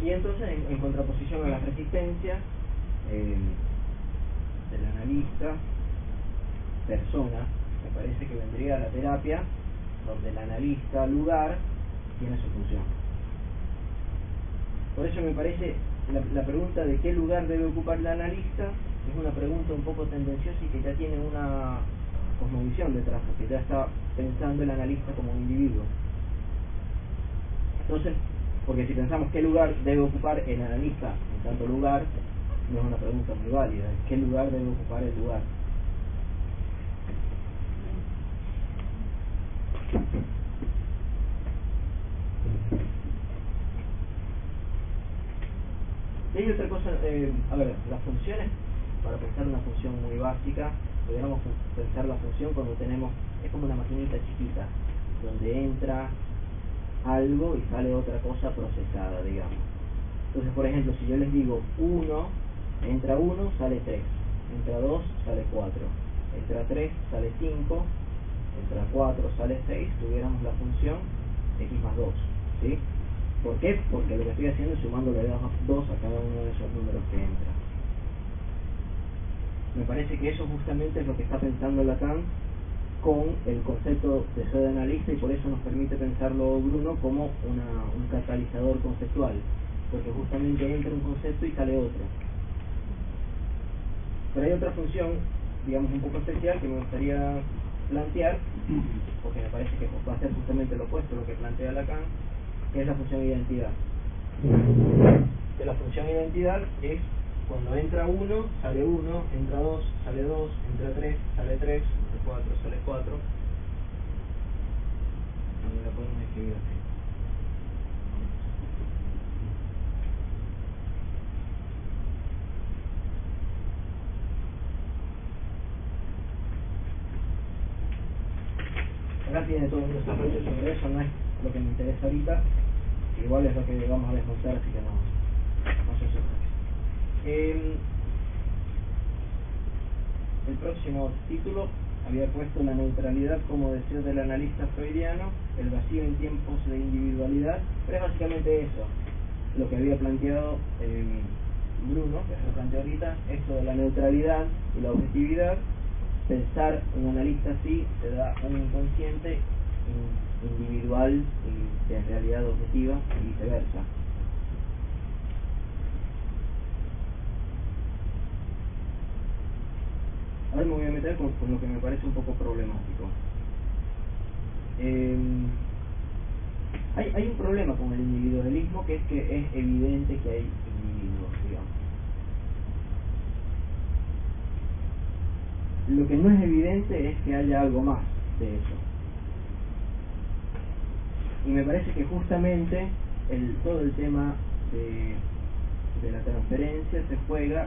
Y entonces, en contraposición a la resistencia del analista persona, me parece que vendría la terapia, donde el analista lugar tiene su función. Por eso me parece la pregunta de qué lugar debe ocupar el analista es una pregunta un poco tendenciosa y que ya tiene una cosmovisión detrás, porque ya está pensando el analista como un individuo. Entonces, porque si pensamos qué lugar debe ocupar el analista en tanto lugar, no es una pregunta muy válida. ¿Qué lugar debe ocupar el lugar? Y hay otra cosa, a ver, las funciones, para pensar una función muy básica, podríamos pensar la función cuando tenemos, es como una maquinita chiquita, donde entra algo y sale otra cosa procesada, digamos. Entonces, por ejemplo, si yo les digo 1, entra 1, sale 3, entra 2, sale 4, entra 3, sale 5, entra 4, sale 6, tuviéramos la función x más 2, ¿sí? ¿Por qué? Porque lo que estoy haciendo es sumándole 2 a cada uno de esos números que entra. Me parece que eso justamente es lo que está pensando Lacan con el concepto de ser de analista, y por eso nos permite pensarlo Bruno como un catalizador conceptual, porque justamente entra un concepto y sale otro. Pero hay otra función, digamos, un poco especial que me gustaría plantear, porque me parece que va a ser justamente lo opuesto a lo que plantea Lacan, que es la función identidad. Que la función identidad es cuando entra 1, sale 1, entra 2, sale 2, entra 3, sale 3, entra 4, sale 4. Y la podemos escribir así. Acá tiene todo un desarrollo sobre eso, no es lo que me interesa ahorita, igual es lo que vamos a desmontar, así que no se asusten. El próximo título había puesto la neutralidad como deseo del analista freudiano, el vacío en tiempos de individualidad, pero es básicamente eso, lo que había planteado Bruno, que se lo planteó ahorita, esto de la neutralidad y la objetividad. Pensar un analista así te da un inconsciente individual y de realidad objetiva y viceversa. ahora me voy a meter con lo que me parece un poco problemático. Hay un problema con el individualismo, que es evidente que hay individuos, digamos. Lo que no es evidente es que haya algo más de eso. Y me parece que justamente todo el tema de la transferencia se juega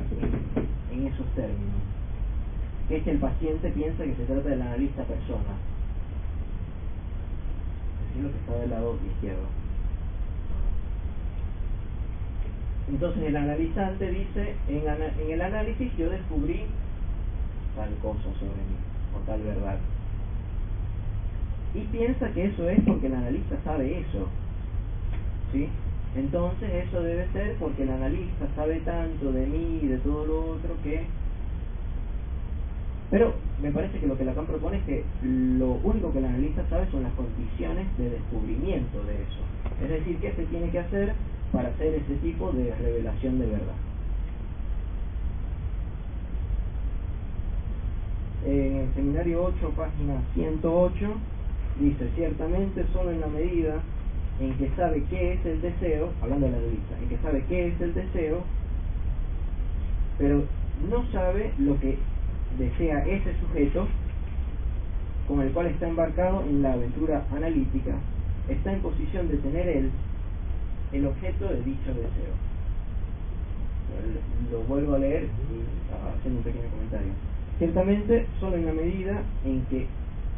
en esos términos. Que es que el paciente piensa que se trata del analista persona. Es decir, lo que está del lado izquierdo. Entonces el analizante dice, en el análisis yo descubrí tal cosa sobre mí, o tal verdad. Y piensa que eso es porque el analista sabe eso, ¿sí? Entonces eso debe ser porque el analista sabe tanto de mí y de todo lo otro que... Pero me parece que lo que Lacan propone es que lo único que el analista sabe son las condiciones de descubrimiento de eso. Es decir, qué se tiene que hacer para hacer ese tipo de revelación de verdad. En el seminario 8, página 108, dice: ciertamente solo en la medida en que sabe qué es el deseo, hablando del analista, en que sabe qué es el deseo, pero no sabe lo que desea ese sujeto con el cual está embarcado en la aventura analítica, está en posición de tener él el objeto de dicho deseo. Lo vuelvo a leer y haciendo un pequeño comentario. Ciertamente solo en la medida en que,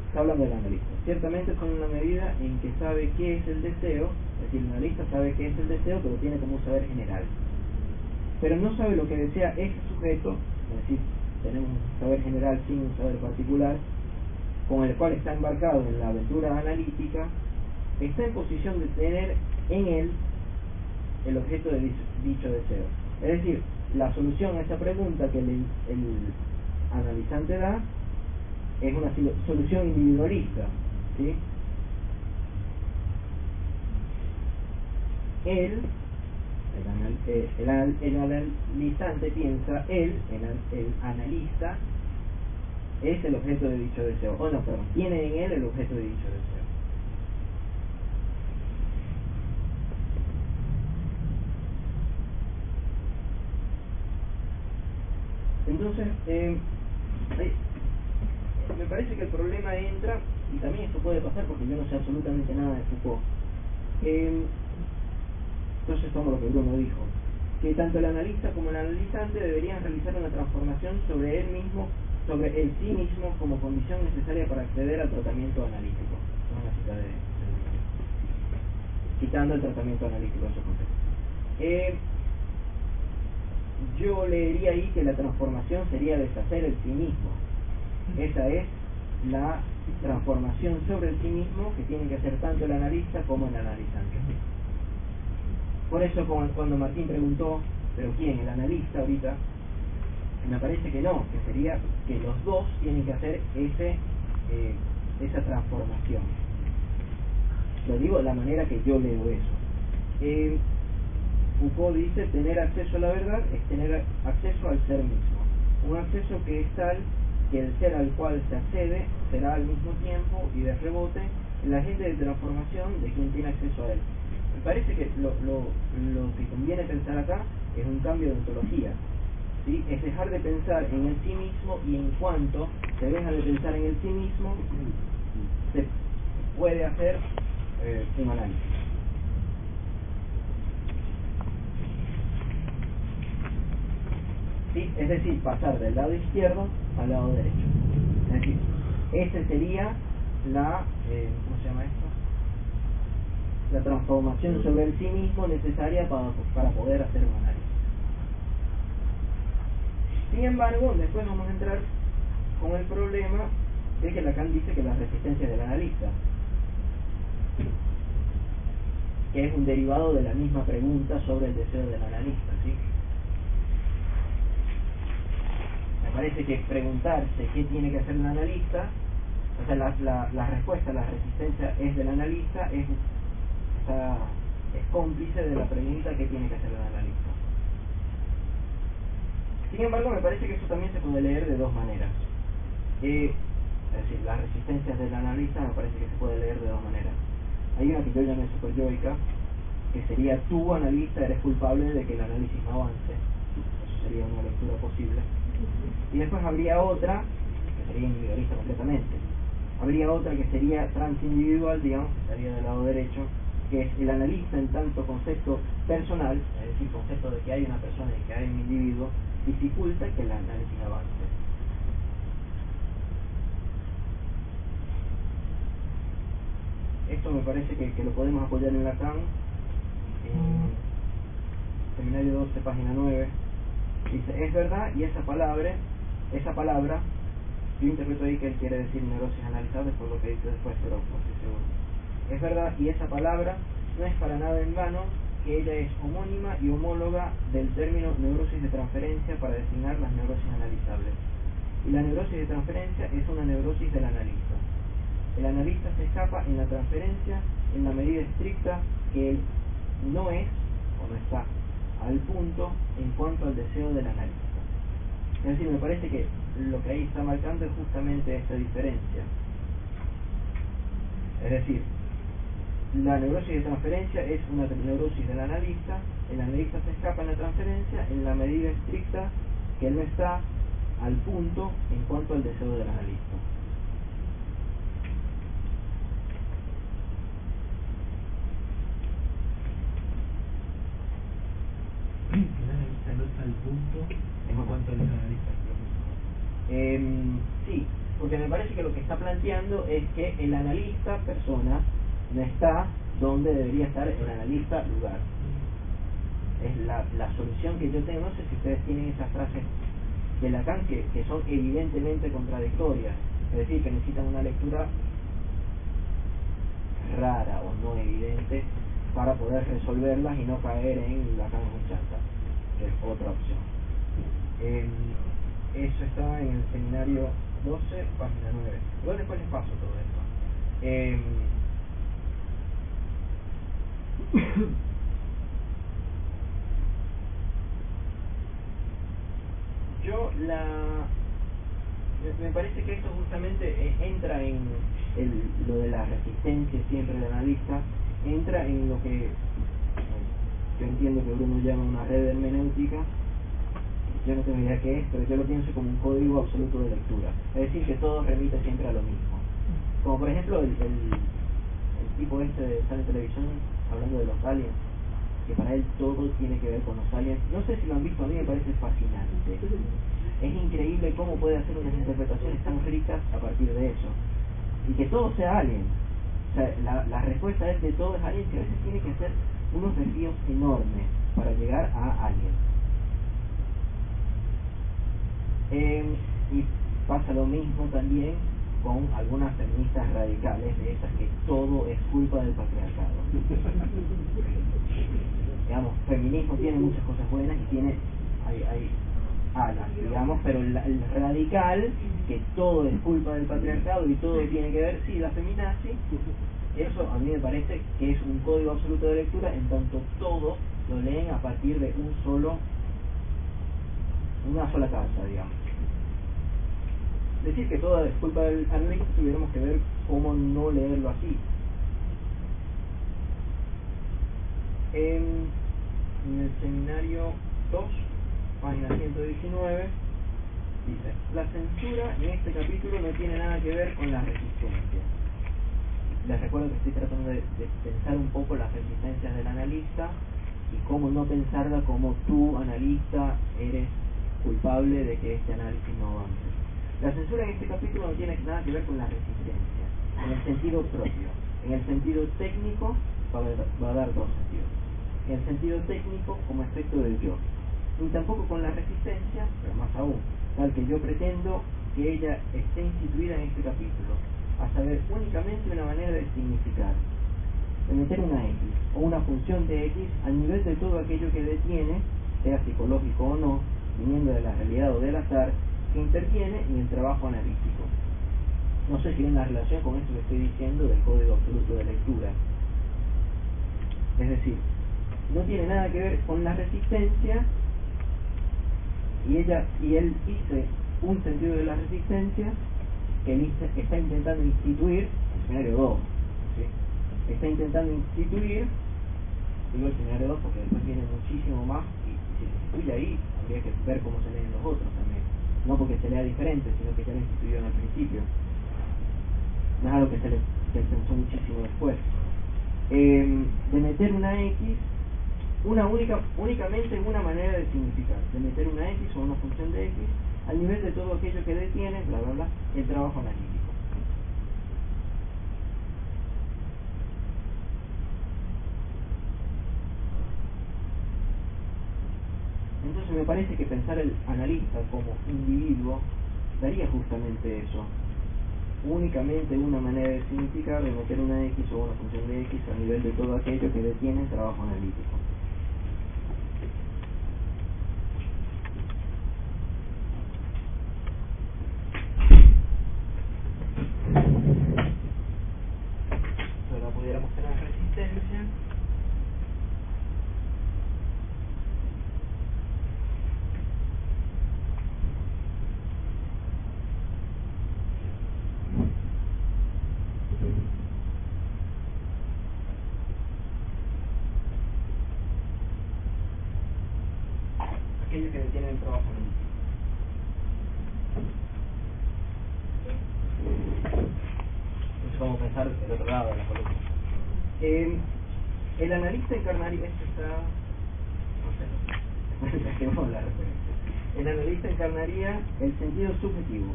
está hablando del analista, ciertamente solo en la medida en que sabe qué es el deseo, es decir, el analista sabe qué es el deseo, pero tiene como un saber general, pero no sabe lo que desea ese sujeto, es decir, tenemos un saber general sin un saber particular, con el cual está embarcado en la aventura analítica, está en posición de tener en él el objeto de dicho deseo. Es decir, la solución a esa pregunta que el analizante da es una solución individualista, ¿sí? El analizante piensa, el analista es el objeto de dicho deseo, o no, perdón, tiene en él el objeto de dicho deseo. Entonces, me parece que el problema entra, y también esto puede pasar porque yo no sé absolutamente nada de Foucault. Entonces tomo lo que Bruno dijo, que tanto el analista como el analizante deberían realizar una transformación sobre él mismo, sobre el sí mismo como condición necesaria para acceder al tratamiento analítico. Una cita de quitando el tratamiento analítico de su contexto. Yo leería ahí que la transformación sería deshacer el sí mismo. Esa es la transformación sobre el sí mismo que tiene que hacer tanto el analista como el analizante. Por eso cuando Martín preguntó, ¿pero quién? ¿El analista ahorita? Me parece que no, que sería que los dos tienen que hacer esa transformación. Lo digo de la manera que yo leo eso. Foucault dice: tener acceso a la verdad es tener acceso al ser mismo. Un acceso que es tal que el ser al cual se accede será al mismo tiempo y de rebote el agente de transformación de quien tiene acceso a él. Me parece que lo que conviene pensar acá es un cambio de ontología, ¿sí? Es dejar de pensar en el sí mismo, y en cuanto se deja de pensar en el sí mismo, se puede hacer un análisis. ¿Sí? Es decir, pasar del lado izquierdo al lado derecho. Es decir, esa sería la, ¿cómo se llama esto? La transformación sobre el sí mismo necesaria para poder hacer un análisis. Sin embargo, después vamos a entrar con el problema de que Lacan dice que la resistencia del analista, que es un derivado de la misma pregunta sobre el deseo del analista, ¿sí? Me parece que preguntarse qué tiene que hacer el analista, o sea, la respuesta a la resistencia es del analista, es cómplice de la pregunta que tiene que hacer el analista. Sin embargo, me parece que eso también se puede leer de dos maneras. Es decir, las resistencias del analista me parece que se puede leer de dos maneras. Hay una que yo llamé superyoica, que sería: tú, analista, eres culpable de que el análisis no avance. Eso sería una lectura posible. Y después habría otra, que sería individualista completamente. Habría otra que sería transindividual, digamos, que estaría del lado derecho, que es el analista en tanto concepto personal, es decir, concepto de que hay una persona y que hay un individuo, dificulta que el análisis avance. Esto me parece que lo podemos apoyar en Lacan, en Seminario 12, página 9. Dice: es verdad, y esa palabra, yo interpreto ahí que él quiere decir neurosis analizable por lo que dice después, pero no estoy seguro. Es verdad, y esa palabra no es para nada en vano, que ella es homónima y homóloga del término neurosis de transferencia para designar las neurosis analizables. Y la neurosis de transferencia es una neurosis del analista. El analista se escapa en la transferencia en la medida estricta que él no es o no está al punto en cuanto al deseo del analista. Es decir, me parece que lo que ahí está marcando es justamente esta diferencia. Es decir, la neurosis de transferencia es una neurosis del analista. El analista se escapa en la transferencia en la medida estricta que él no está al punto en cuanto al deseo del analista. El analista no está al punto en cuanto al analista. Sí, porque me parece que lo que está planteando es que el analista, persona, no está donde debería estar el analista, lugar. Es la solución que yo tengo. No sé si ustedes tienen esas frases de Lacan que son evidentemente contradictorias, es decir, que necesitan una lectura rara o no evidente para poder resolverlas y no caer en Lacan es un chanta, que es otra opción. Eso está en el Seminario 12, página 9. Igual después les paso todo esto. Me parece que esto justamente entra en lo de la resistencia siempre del analista, entra en lo que yo entiendo que Bruno llama una red hermenéutica. Yo no tengo idea qué es, pero yo lo pienso como un código absoluto de lectura. Es decir, que todo remite siempre a lo mismo. Como por ejemplo el tipo este de sale en televisión hablando de los aliens, que para él todo tiene que ver con los aliens. No sé si lo han visto, a mí me parece fascinante. Es increíble cómo puede hacer unas interpretaciones tan ricas a partir de eso. Y que todo sea alien. O sea, la respuesta es que todo es alien, que a veces tiene que ser unos desvíos enormes para llegar a alien. Y pasa lo mismo también con algunas feministas radicales, de esas que todo es culpa del patriarcado. Digamos, feminismo tiene muchas cosas buenas y tiene hay alas, digamos, pero el radical, que todo es culpa del patriarcado y todo tiene que ver, sí, la feminazi, eso a mí me parece que es un código absoluto de lectura, en tanto todo lo leen a partir de una sola causa, digamos. Decir que todo es culpa del analista, tuviéramos que ver cómo no leerlo así. En el Seminario 2, página 119, dice: la censura en este capítulo no tiene nada que ver con la resistencia. Les recuerdo que estoy tratando de pensar un poco las resistencias del analista y cómo no pensarla como tú, analista, eres culpable de que este análisis no avance. La censura en este capítulo no tiene nada que ver con la resistencia, en el sentido propio. En el sentido técnico va a dar dos sentidos. En el sentido técnico, como efecto del yo. Ni tampoco con la resistencia, pero más aún, tal que yo pretendo que ella esté instituida en este capítulo, a saber, únicamente una manera de significar, de meter una X o una función de X al nivel de todo aquello que detiene, sea psicológico o no, viniendo de la realidad o del azar, que interviene en el trabajo analítico. No sé si hay una relación con esto que estoy diciendo del código absoluto de lectura. Es decir, no tiene nada que ver con la resistencia, y él dice un sentido de la resistencia que él está intentando instituir el escenario 2. ¿Sí? Está intentando instituir, digo el escenario 2 porque después viene muchísimo más, y si se instituye ahí, habría que ver cómo se leen los otros también. No porque se lea diferente, sino que ya lo instituyeron al principio. No es algo que se pensó muchísimo después. De meter una X, únicamente una manera de significar, de meter una X o una función de X al nivel de todo aquello que detiene, bla bla bla, el trabajo analítico. Entonces me parece que pensar el analista como individuo daría justamente eso. Únicamente una manera de significar, de meter una X o una función de X a nivel de todo aquello que detiene el trabajo analítico. Ahora pudiéramos tener resistencia. Aquello que detiene el trabajo analítico. Entonces vamos a pensar el otro lado de la columna. El analista encarnaría, esto está, no sé, dejemos la referencia. El analista encarnaría el sentido subjetivo,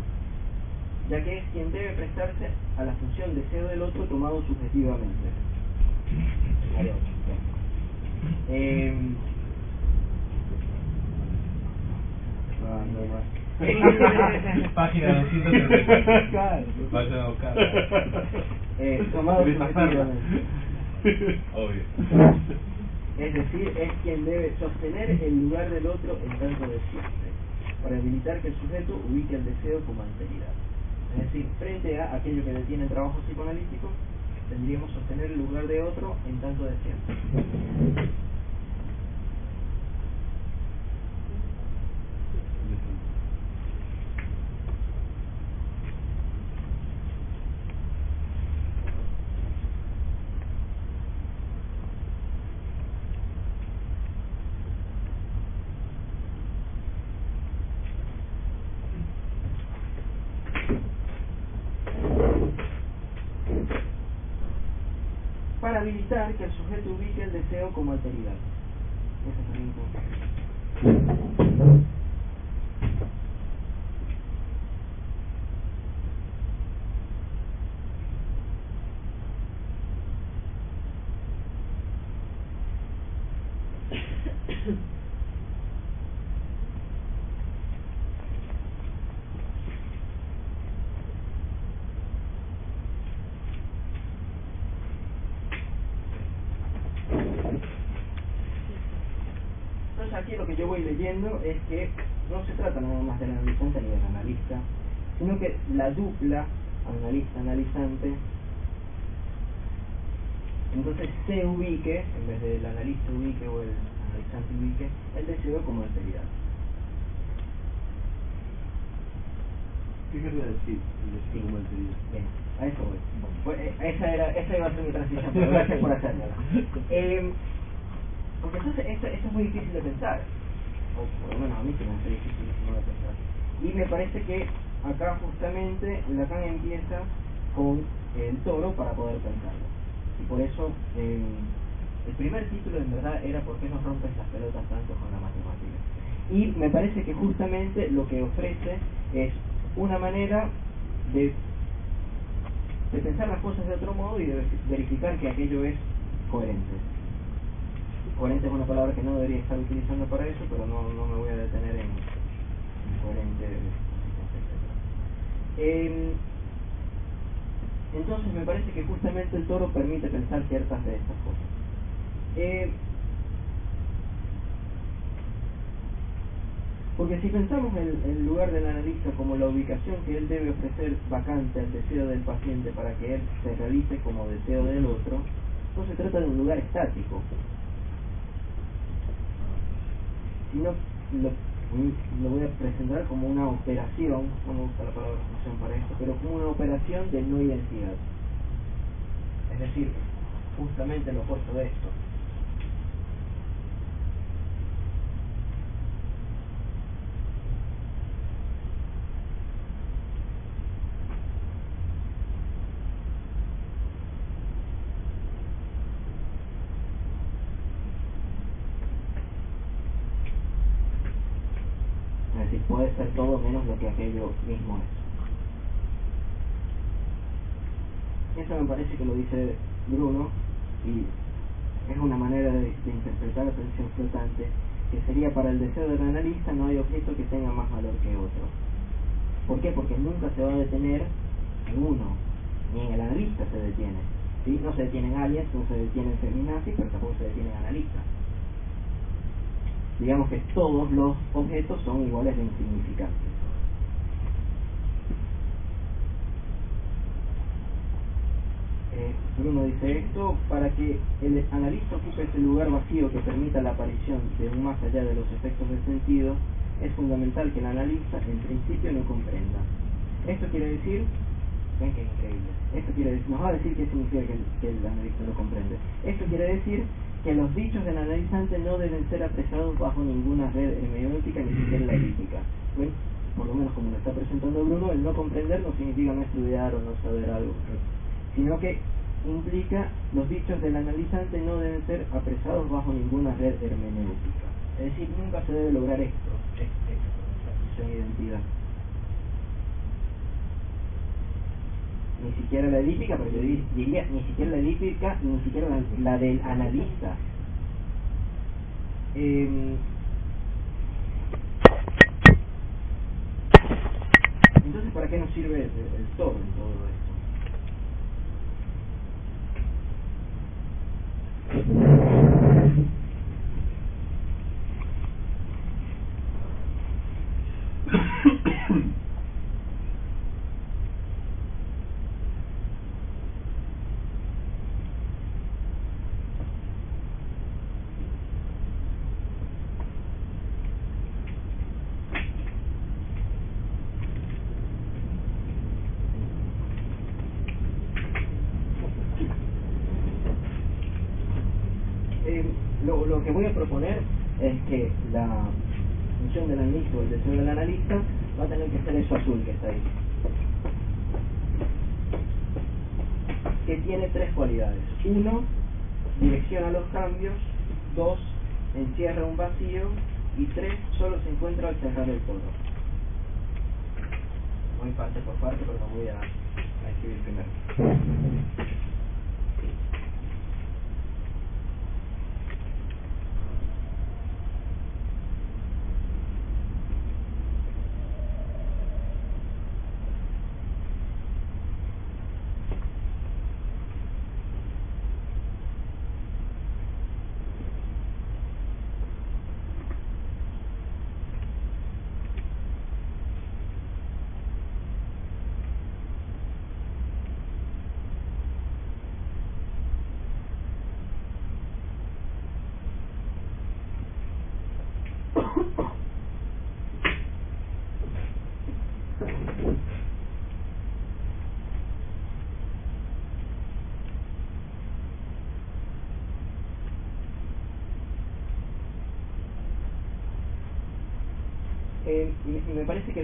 ya que es quien debe prestarse a la función deseo del otro tomado subjetivamente. Página 234. Vayan a buscar. Tomado subjetivamente. Obvio. Es decir, es quien debe sostener el lugar del otro en tanto de siempre, para evitar que el sujeto ubique el deseo como alteridad. Es decir, frente a aquello que detiene el trabajo psicoanalítico, tendríamos sostener el lugar de otro en tanto de siempre. Para habilitar que el sujeto ubique el deseo como alteridad. Eso es muy importante. Aquí lo que yo voy leyendo es que no se trata nada más del analizante ni del analista, sino que la dupla analista-analizante entonces se ubique, en vez del analista ubique o el analizante ubique, el deseo como alteridad. ¿Qué querría decir el deseo como alteridad? Bien, a eso voy. Pues, esa iba a ser mi transición, pero gracias por hacerla. Porque entonces esto es muy difícil de pensar, o por lo menos a mí se me hace difícil de pensar. Y me parece que acá justamente Lacan empieza con el toro para poder pensarlo. Y por eso el primer título en verdad era ¿por qué nos rompes las pelotas tanto con la matemática? Y me parece que justamente lo que ofrece es una manera de pensar las cosas de otro modo y de verificar que aquello es coherente. Coherente es una palabra que no debería estar utilizando para eso, pero no me voy a detener en coherente, etc. Entonces me parece que justamente el toro permite pensar ciertas de estas cosas. Porque si pensamos el lugar del analista como la ubicación que él debe ofrecer vacante al deseo del paciente para que él se realice como deseo del otro, no se trata de un lugar estático, sino lo voy a presentar como una operación, no me gusta la palabra función para esto, pero como una operación de no identidad. Es decir, justamente lo opuesto de esto. Es decir, puede ser todo menos lo que aquello mismo es. Eso me parece que lo dice Bruno, y es una manera de interpretar la atención flotante, que sería: para el deseo del analista no hay objeto que tenga más valor que otro. ¿Por qué? Porque nunca se va a detener en uno, ni en el analista se detiene, ¿sí? No se detienen aliens, no se detienen feminazis, pero tampoco se detienen analistas. Digamos que todos los objetos son iguales de insignificantes. Bruno dice esto: para que el analista ocupe ese lugar vacío que permita la aparición de un más allá de los efectos del sentido, es fundamental que el analista en principio no comprenda. Esto quiere decir, ven que increíble, esto quiere decir, nos va a decir qué significa que el analista no comprende. Esto quiere decir que los dichos del analizante no deben ser apresados bajo ninguna red hermenéutica, ni siquiera la elíptica. ¿Ven? Por lo menos como lo está presentando Bruno, el no comprender no significa no estudiar o no saber algo, sino que implica: los dichos del analizante no deben ser apresados bajo ninguna red hermenéutica. Es decir, nunca se debe lograr esto, la función identidad. Ni siquiera la elíptica, pero yo diría ni siquiera la elíptica, ni siquiera la del analista. Entonces, ¿para qué nos sirve el todo en todo esto? Lo que voy a proponer es que la función del analista o el deseo del analista va a tener que ser eso azul que está ahí, que tiene tres cualidades. 1, direcciona los cambios. 2, encierra un vacío. Y 3, solo se encuentra al cerrar el coro. Voy parte por parte, pero lo voy a escribir primero. Y me parece que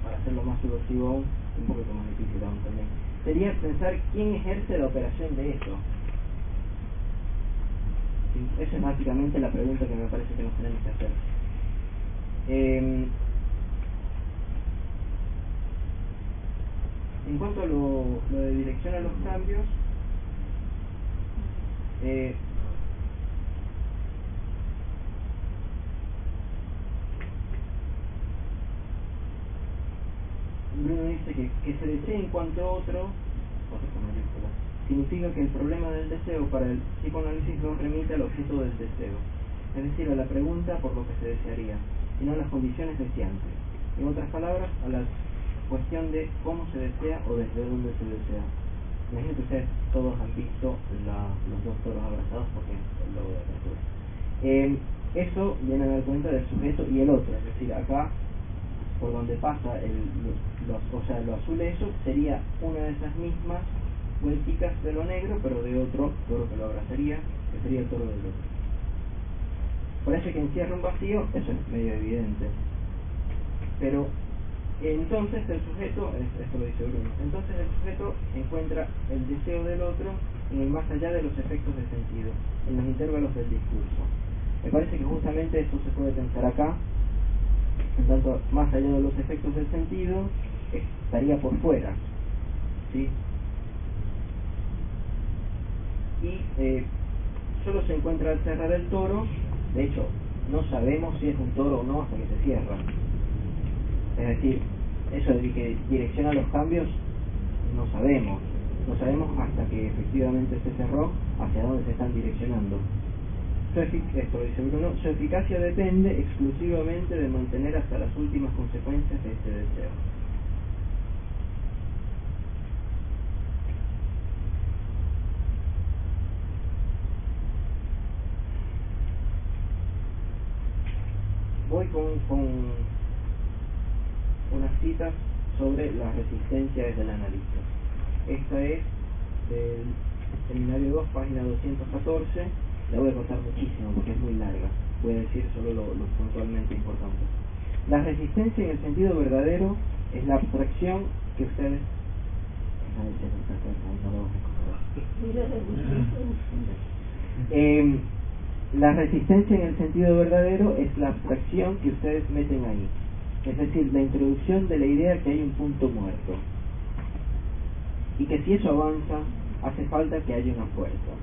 para hacerlo más subversivo aún, un poquito más difícil aún también, sería pensar quién ejerce la operación de eso. ¿Sí? Esa es básicamente la pregunta que me parece que nos tenemos que hacer. En cuanto a lo de dirección a los cambios, Bruno dice que se desee en cuanto a otro significa que el problema del deseo para el psicoanálisis no remite al objeto del deseo, es decir, a la pregunta por lo que se desearía, sino a las condiciones deseantes. En otras palabras, a la cuestión de cómo se desea o desde dónde se desea. Imagino que ustedes todos han visto los dos toros abrazados, porque lo voy a hacer. eso viene a dar cuenta del sujeto y el otro, es decir, acá por donde pasa lo azul, eso sería una de esas mismas vuelticas de lo negro, pero de otro toro que lo abrazaría, que sería el toro del otro. Parece que encierra un vacío, eso es medio evidente, pero entonces el sujeto, esto lo dice Bruno, entonces el sujeto encuentra el deseo del otro en el más allá de los efectos de sentido, en los intervalos del discurso. Me parece que justamente esto se puede pensar acá, en tanto más allá de los efectos del sentido, estaría por fuera, ¿sí? Y solo se encuentra al cerrar el toro, de hecho, no sabemos si es un toro o no hasta que se cierra. Es decir, eso de que direcciona los cambios, no sabemos hasta que efectivamente se cerró hacia dónde se están direccionando. Esto lo dice Bruno, su eficacia depende exclusivamente de mantener hasta las últimas consecuencias de este deseo. Voy con unas citas sobre la resistencia desde el analista. Esta es del seminario 2, página 214. La voy a contar muchísimo porque es muy larga. Voy a decir solo lo puntualmente importante. La resistencia en el sentido verdadero es la abstracción que ustedes... la resistencia en el sentido verdadero es la abstracción que ustedes meten ahí. Es decir, la introducción de la idea que hay un punto muerto. Y que si eso avanza, hace falta que haya una fuerza.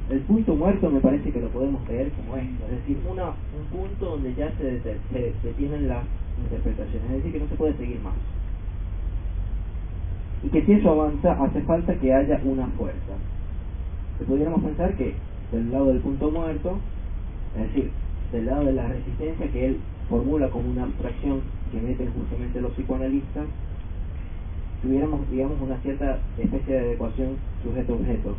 El punto muerto me parece que lo podemos leer como esto, es decir, un punto donde ya se detienen las interpretaciones, es decir, que no se puede seguir más. Y que si eso avanza, hace falta que haya una fuerza. Que pudiéramos pensar que del lado del punto muerto, es decir, del lado de la resistencia que él formula como una abstracción que meten justamente los psicoanalistas, tuviéramos, digamos, una cierta especie de adecuación sujeto-objeto.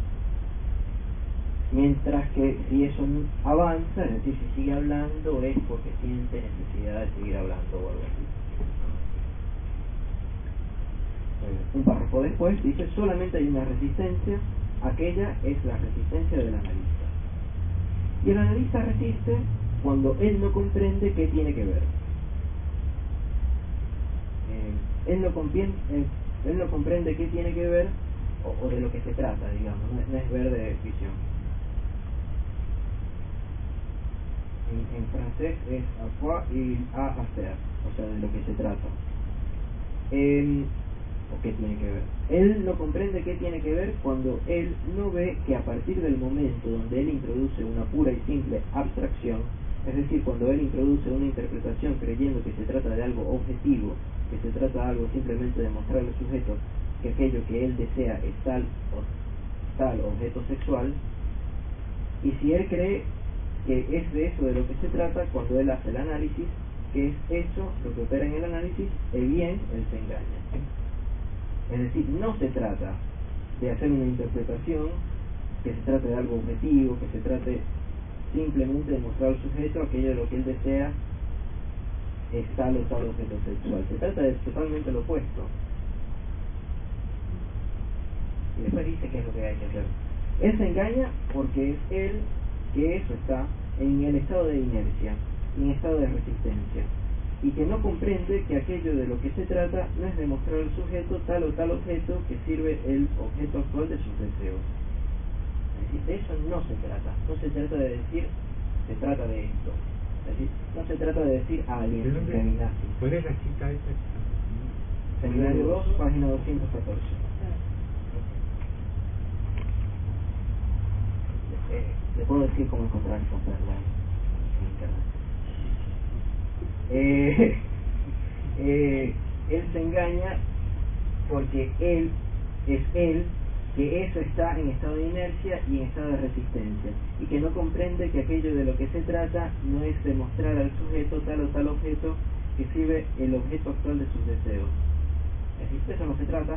Mientras que si eso avanza, es decir, si sigue hablando, es porque siente necesidad de seguir hablando o algo así. Un párrafo después dice, solamente hay una resistencia, aquella es la resistencia del analista. Y el analista resiste cuando él no comprende qué tiene que ver. Él no comprende qué tiene que ver o de lo que se trata, digamos, no es ver de visión. En francés es à quoi il a affaire, o sea, de lo que se trata. ¿O qué tiene que ver? Él no comprende qué tiene que ver cuando él no ve que a partir del momento donde él introduce una pura y simple abstracción, es decir, cuando él introduce una interpretación creyendo que se trata de algo objetivo, que se trata de algo simplemente de mostrar al sujeto que aquello que él desea es tal objeto sexual, y si él cree que es de eso de lo que se trata, cuando él hace el análisis, que es eso lo que opera en el análisis, bien, él se engaña. Es decir, no se trata de hacer una interpretación, que se trate de algo objetivo, que se trate simplemente de mostrar al sujeto aquello de lo que él desea es tal o tal objeto sexual. Se trata de totalmente lo opuesto. Y después dice qué es lo que hay que hacer. Él se engaña porque es él que eso está en el estado de inercia, en estado de resistencia, y que no comprende que aquello de lo que se trata no es demostrar al sujeto tal o tal objeto que sirve el objeto actual de sus deseos. Es decir, de eso no se trata de decir, se trata de esto. Es decir, no se trata de decir a alguien feminazi. ¿Cuál es la cita esa? Seminario 2, página 214. Le puedo decir cómo encontrar esa perla en internet. Él se engaña porque él es él, que eso está en estado de inercia y en estado de resistencia, y que no comprende que aquello de lo que se trata no es demostrar al sujeto tal o tal objeto que sirve el objeto actual de sus deseos. Es decir, eso no se trata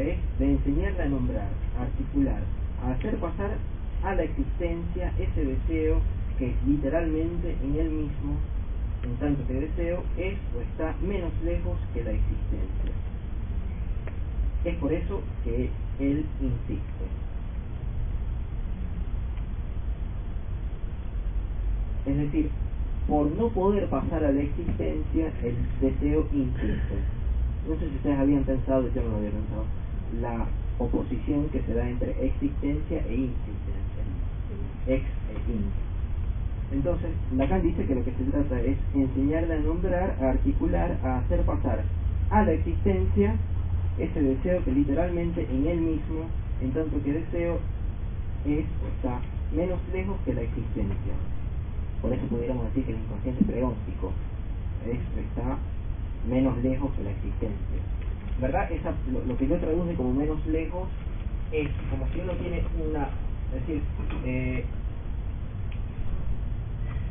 es de enseñarle a nombrar, a articular, a hacer pasar a la existencia ese deseo que es literalmente en él mismo, en tanto que deseo es o está menos lejos que la existencia. Es por eso que él insiste. Es decir, por no poder pasar a la existencia, el deseo insiste. No sé si ustedes habían pensado, yo no lo había pensado, la oposición que se da entre existencia e insistencia. Ex e in. Entonces, Lacan dice que lo que se trata es enseñarle a nombrar, a articular, a hacer pasar a la existencia ese deseo que literalmente en él mismo, en tanto que deseo, es o está menos lejos que la existencia. Por eso pudiéramos decir que el inconsciente preóntico está menos lejos que la existencia. ¿Verdad? Lo que yo traduje como menos lejos es como si uno tiene una... Es decir,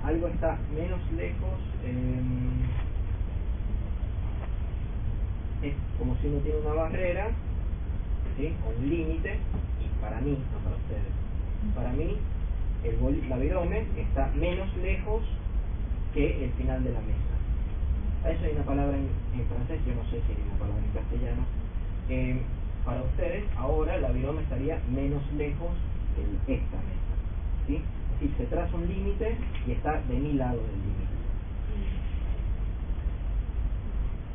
algo está menos lejos, es como si uno tiene una barrera, ¿sí? O un límite, y para mí, no para ustedes, para mí la virome está menos lejos que el final de la mesa. A eso hay una palabra en francés, yo no sé si hay una palabra en castellano. Para ustedes, ahora la virome estaría menos lejos que esta mesa, ¿sí? Es decir, se traza un límite y está de mi lado del límite.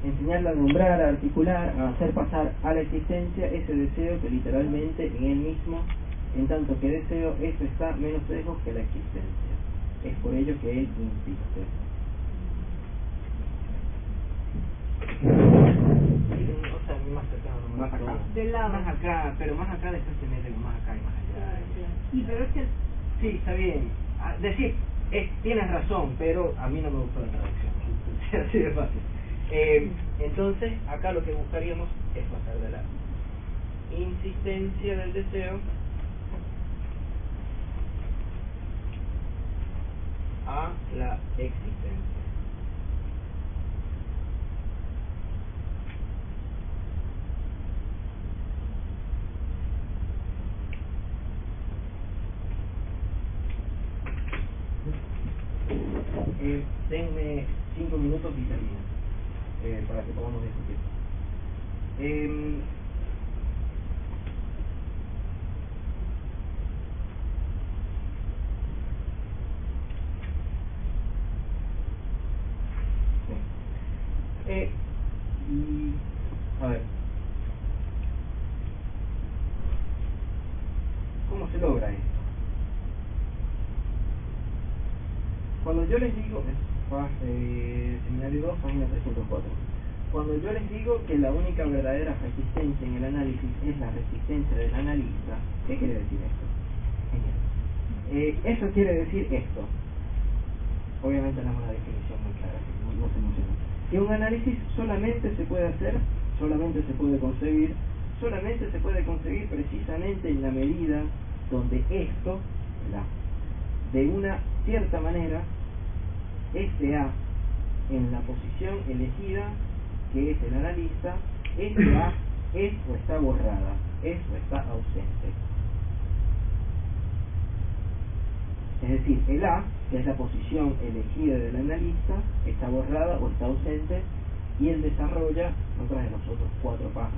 Enseñarle a nombrar, a articular, a hacer pasar a la existencia ese deseo que literalmente en él mismo, en tanto que deseo, eso está menos lejos que la existencia. Es por ello que él insiste. O sea, más cercano, más acá. Del lado. Más acá, pero más acá después se mete más acá y más allá. Y pero es que... Sí, está bien. Decir, tienes razón, pero a mí no me gustó la traducción. Así de fácil. Entonces, acá lo que buscaríamos es pasar de la insistencia del deseo a la existencia. Denme 5 minutos y termino, para que podamos discutir. A ver, ¿cómo se logra esto? Cuando yo les digo, seminario 2, página 304, cuando yo les digo que la única verdadera resistencia en el análisis es la resistencia del analista, ¿qué quiere decir esto? Genial. Eso quiere decir esto. Obviamente no es una definición muy clara, no se emociona. Que un análisis solamente se puede hacer, solamente se puede concebir precisamente en la medida donde esto, de una cierta manera, este A en la posición elegida, que es el analista, este A es o está borrada, es o está ausente. Es decir, el A, que es la posición elegida del analista, está borrada o está ausente, y él desarrolla otra de los otros 4 pájaros,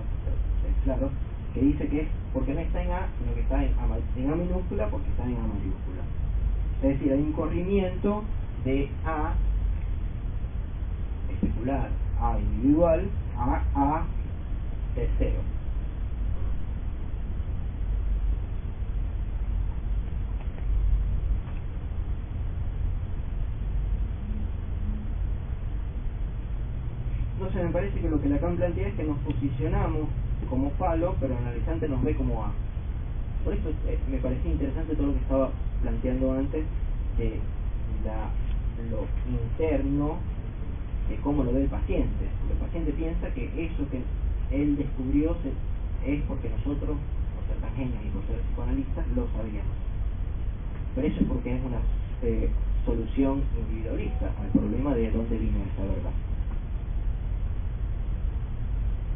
claro, que dice que es porque no está en A, sino que está en A minúscula porque está en A mayúscula. Es decir, hay un corrimiento de A especular, A individual, a A tercero. Entonces me parece que lo que Lacan plantea es que nos posicionamos como falo, pero el analizante nos ve como A. Por eso me parecía interesante todo lo que estaba planteando antes de lo interno, de cómo lo ve el paciente. Porque el paciente piensa que eso que él descubrió es porque nosotros, por ser tan genios y por ser psicoanalistas, lo sabíamos. Pero eso es porque es una solución individualista al problema de dónde vino esa verdad.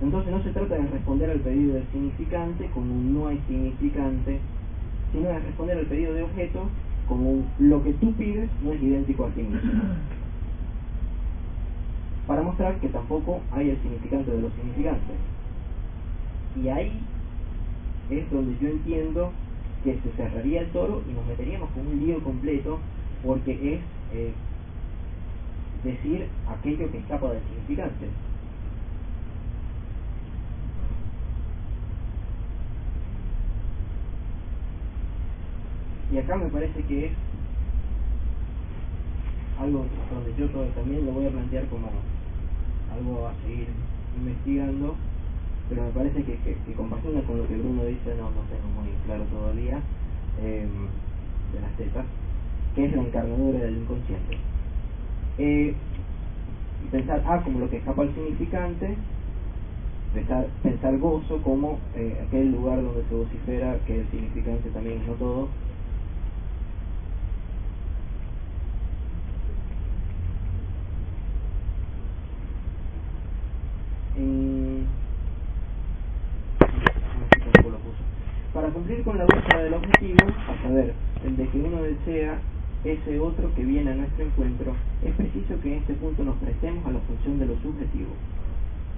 Entonces no se trata de responder al pedido del significante con un no hay significante sino es responder al pedido de objeto como lo que tú pides no es idéntico a ti mismo, para mostrar que tampoco hay el significante de los significantes. Y ahí es donde yo entiendo que se cerraría el toro y nos meteríamos con un lío completo, porque es decir aquello que escapa del significante. Y acá me parece que es algo donde yo también lo voy a plantear como algo a seguir investigando, pero me parece que compagina con lo que Bruno dice, no tengo muy claro todavía, de las tetas, que es la encarnadura del inconsciente. Pensar A como lo que escapa al significante, pensar gozo como aquel lugar donde se vocifera que el significante también es no todo. Para cumplir con la búsqueda del objetivo, a saber, el de que uno desea ese otro que viene a nuestro encuentro, es preciso que en este punto nos prestemos a la función de lo subjetivo,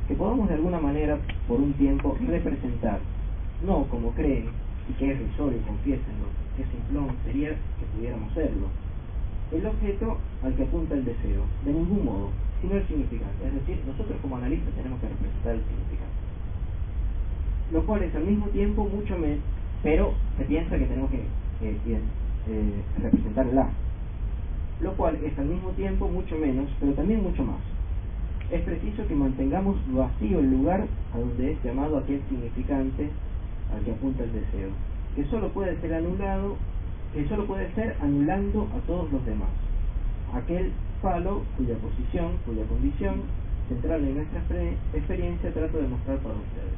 que podamos de alguna manera, por un tiempo, representar, no como creen, y que es risorio, confiésenlo, que simplón sería que pudiéramos serlo, el objeto al que apunta el deseo, de ningún modo, sino el significante, es decir, nosotros como analistas tenemos que representar el significante, lo cual es al mismo tiempo mucho menos, pero se piensa que tenemos que representar el A, lo cual es al mismo tiempo mucho menos, pero también mucho más. Es preciso que mantengamos vacío el lugar a donde es llamado aquel significante al que apunta el deseo, que solo puede ser anulando a todos los demás, aquel falo cuya posición, cuya condición central en nuestra experiencia trato de mostrar para ustedes.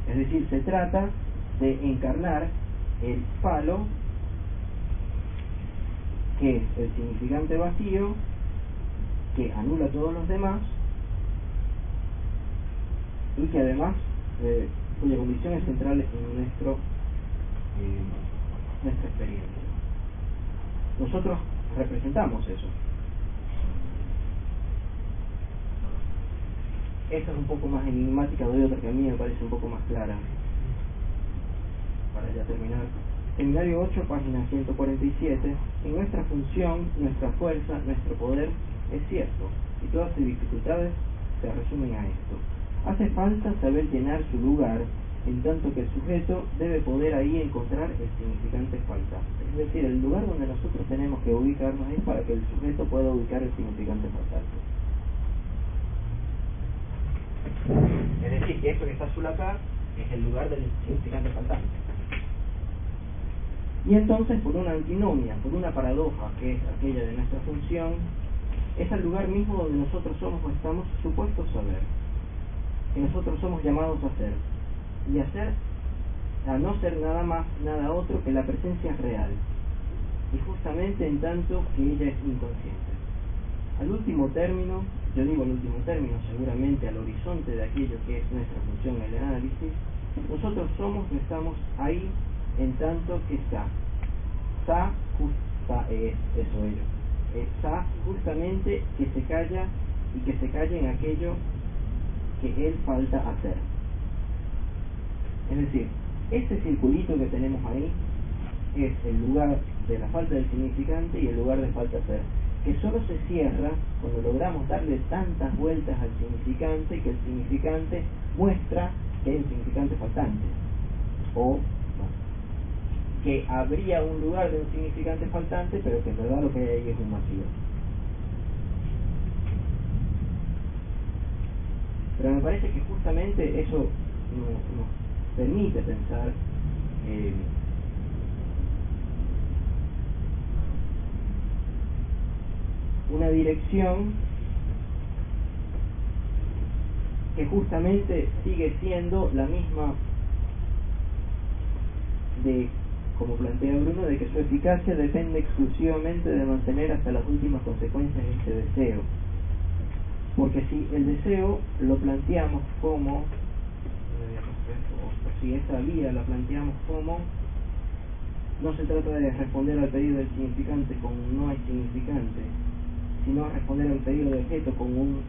Es decir, se trata de encarnar el falo, que es el significante vacío, que anula a todos los demás, y que además, cuya condición es central en nuestra experiencia. Nosotros representamos eso. Esta es un poco más enigmática, doy otra que a mí me parece un poco más clara. Para ya terminar. Seminario 8, página 147. En nuestra función, nuestra fuerza, nuestro poder es cierto, y todas sus dificultades se resumen a esto. Hace falta saber llenar su lugar, en tanto que el sujeto debe poder ahí encontrar el significante faltante. Es decir, el lugar donde nosotros tenemos que ubicarnos es para que el sujeto pueda ubicar el significante faltante. Es decir, que esto que está azul acá es el lugar del significante faltante. Y entonces, por una antinomia, por una paradoja que es aquella de nuestra función, es el lugar mismo donde nosotros somos o estamos supuestos a ver, que nosotros somos llamados a ser, y a no ser nada más, nada otro que la presencia real, y justamente en tanto que ella es inconsciente. Al último término, yo digo al último término, seguramente al horizonte de aquello que es nuestra función en el análisis, nosotros somos y estamos ahí en tanto que está. Sa es eso ello. Sa justamente que se calla y que se calla en aquello que él falta hacer. Es decir, este circulito que tenemos ahí es el lugar de la falta del significante y el lugar de falta hacer, que solo se cierra cuando logramos darle tantas vueltas al significante que el significante muestra que hay un significante faltante, o que habría un lugar de un significante faltante, pero que en verdad lo que hay ahí es un vacío. Pero me parece que justamente eso nos permite pensar una dirección que justamente sigue siendo la misma de, como plantea Bruno, de que su eficacia depende exclusivamente de mantener hasta las últimas consecuencias este deseo. Porque si el deseo lo planteamos como media o si esta vía la planteamos como no se trata de responder al pedido del significante con un no hay significante, sino responder al pedido del objeto con un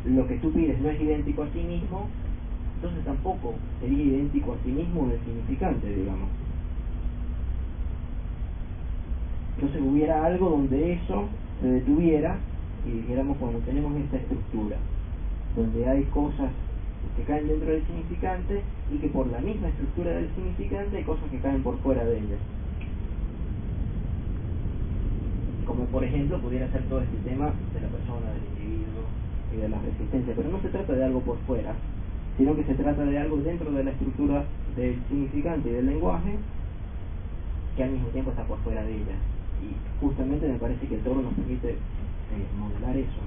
lo que tú pides no es idéntico a sí mismo, entonces tampoco sería idéntico a sí mismo en el significante, digamos. Entonces hubiera algo donde eso se detuviera y dijéramos, cuando tenemos esta estructura donde hay cosas que caen dentro del significante y que por la misma estructura del significante hay cosas que caen por fuera de ella, como por ejemplo pudiera ser todo este tema de la persona, del individuo y de la resistencia, pero no se trata de algo por fuera, sino que se trata de algo dentro de la estructura del significante y del lenguaje que al mismo tiempo está por fuera de ella. Y justamente me parece que el Toro nos permite modelar eso.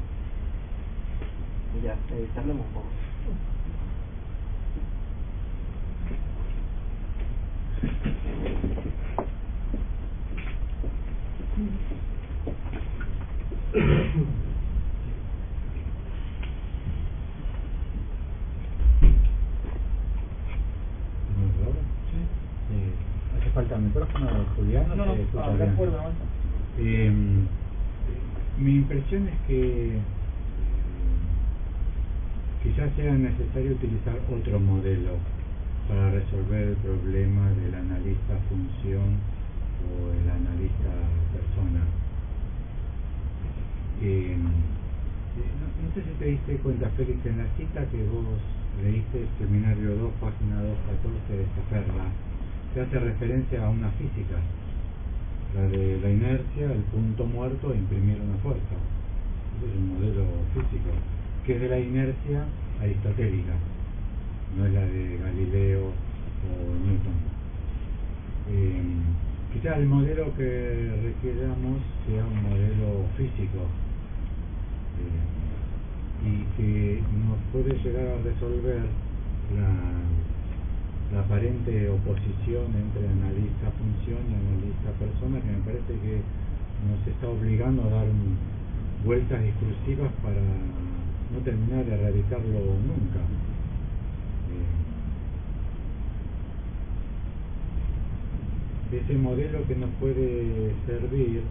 Y ya, charlemos un poco. ¿Hace falta el micrófono, Julián? No, recuerdo. Mi impresión es que quizás sea necesario utilizar otro modelo para resolver el problema del analista función o el analista persona. No sé si te diste cuenta, Félix, en la cita que vos leíste, seminario 2, página 214 de esta perla, se hace referencia a una física, la de la inercia, el punto muerto e imprimir una fuerza. Ese es un modelo físico, que es de la inercia aristotélica, no es la de Galileo o Newton. Quizás el modelo que requeramos sea un modelo físico y que nos puede llegar a resolver la aparente oposición entre analista función y analista persona, que me parece que nos está obligando a dar vueltas discursivas para no terminar de erradicarlo nunca. Ese modelo que nos puede servir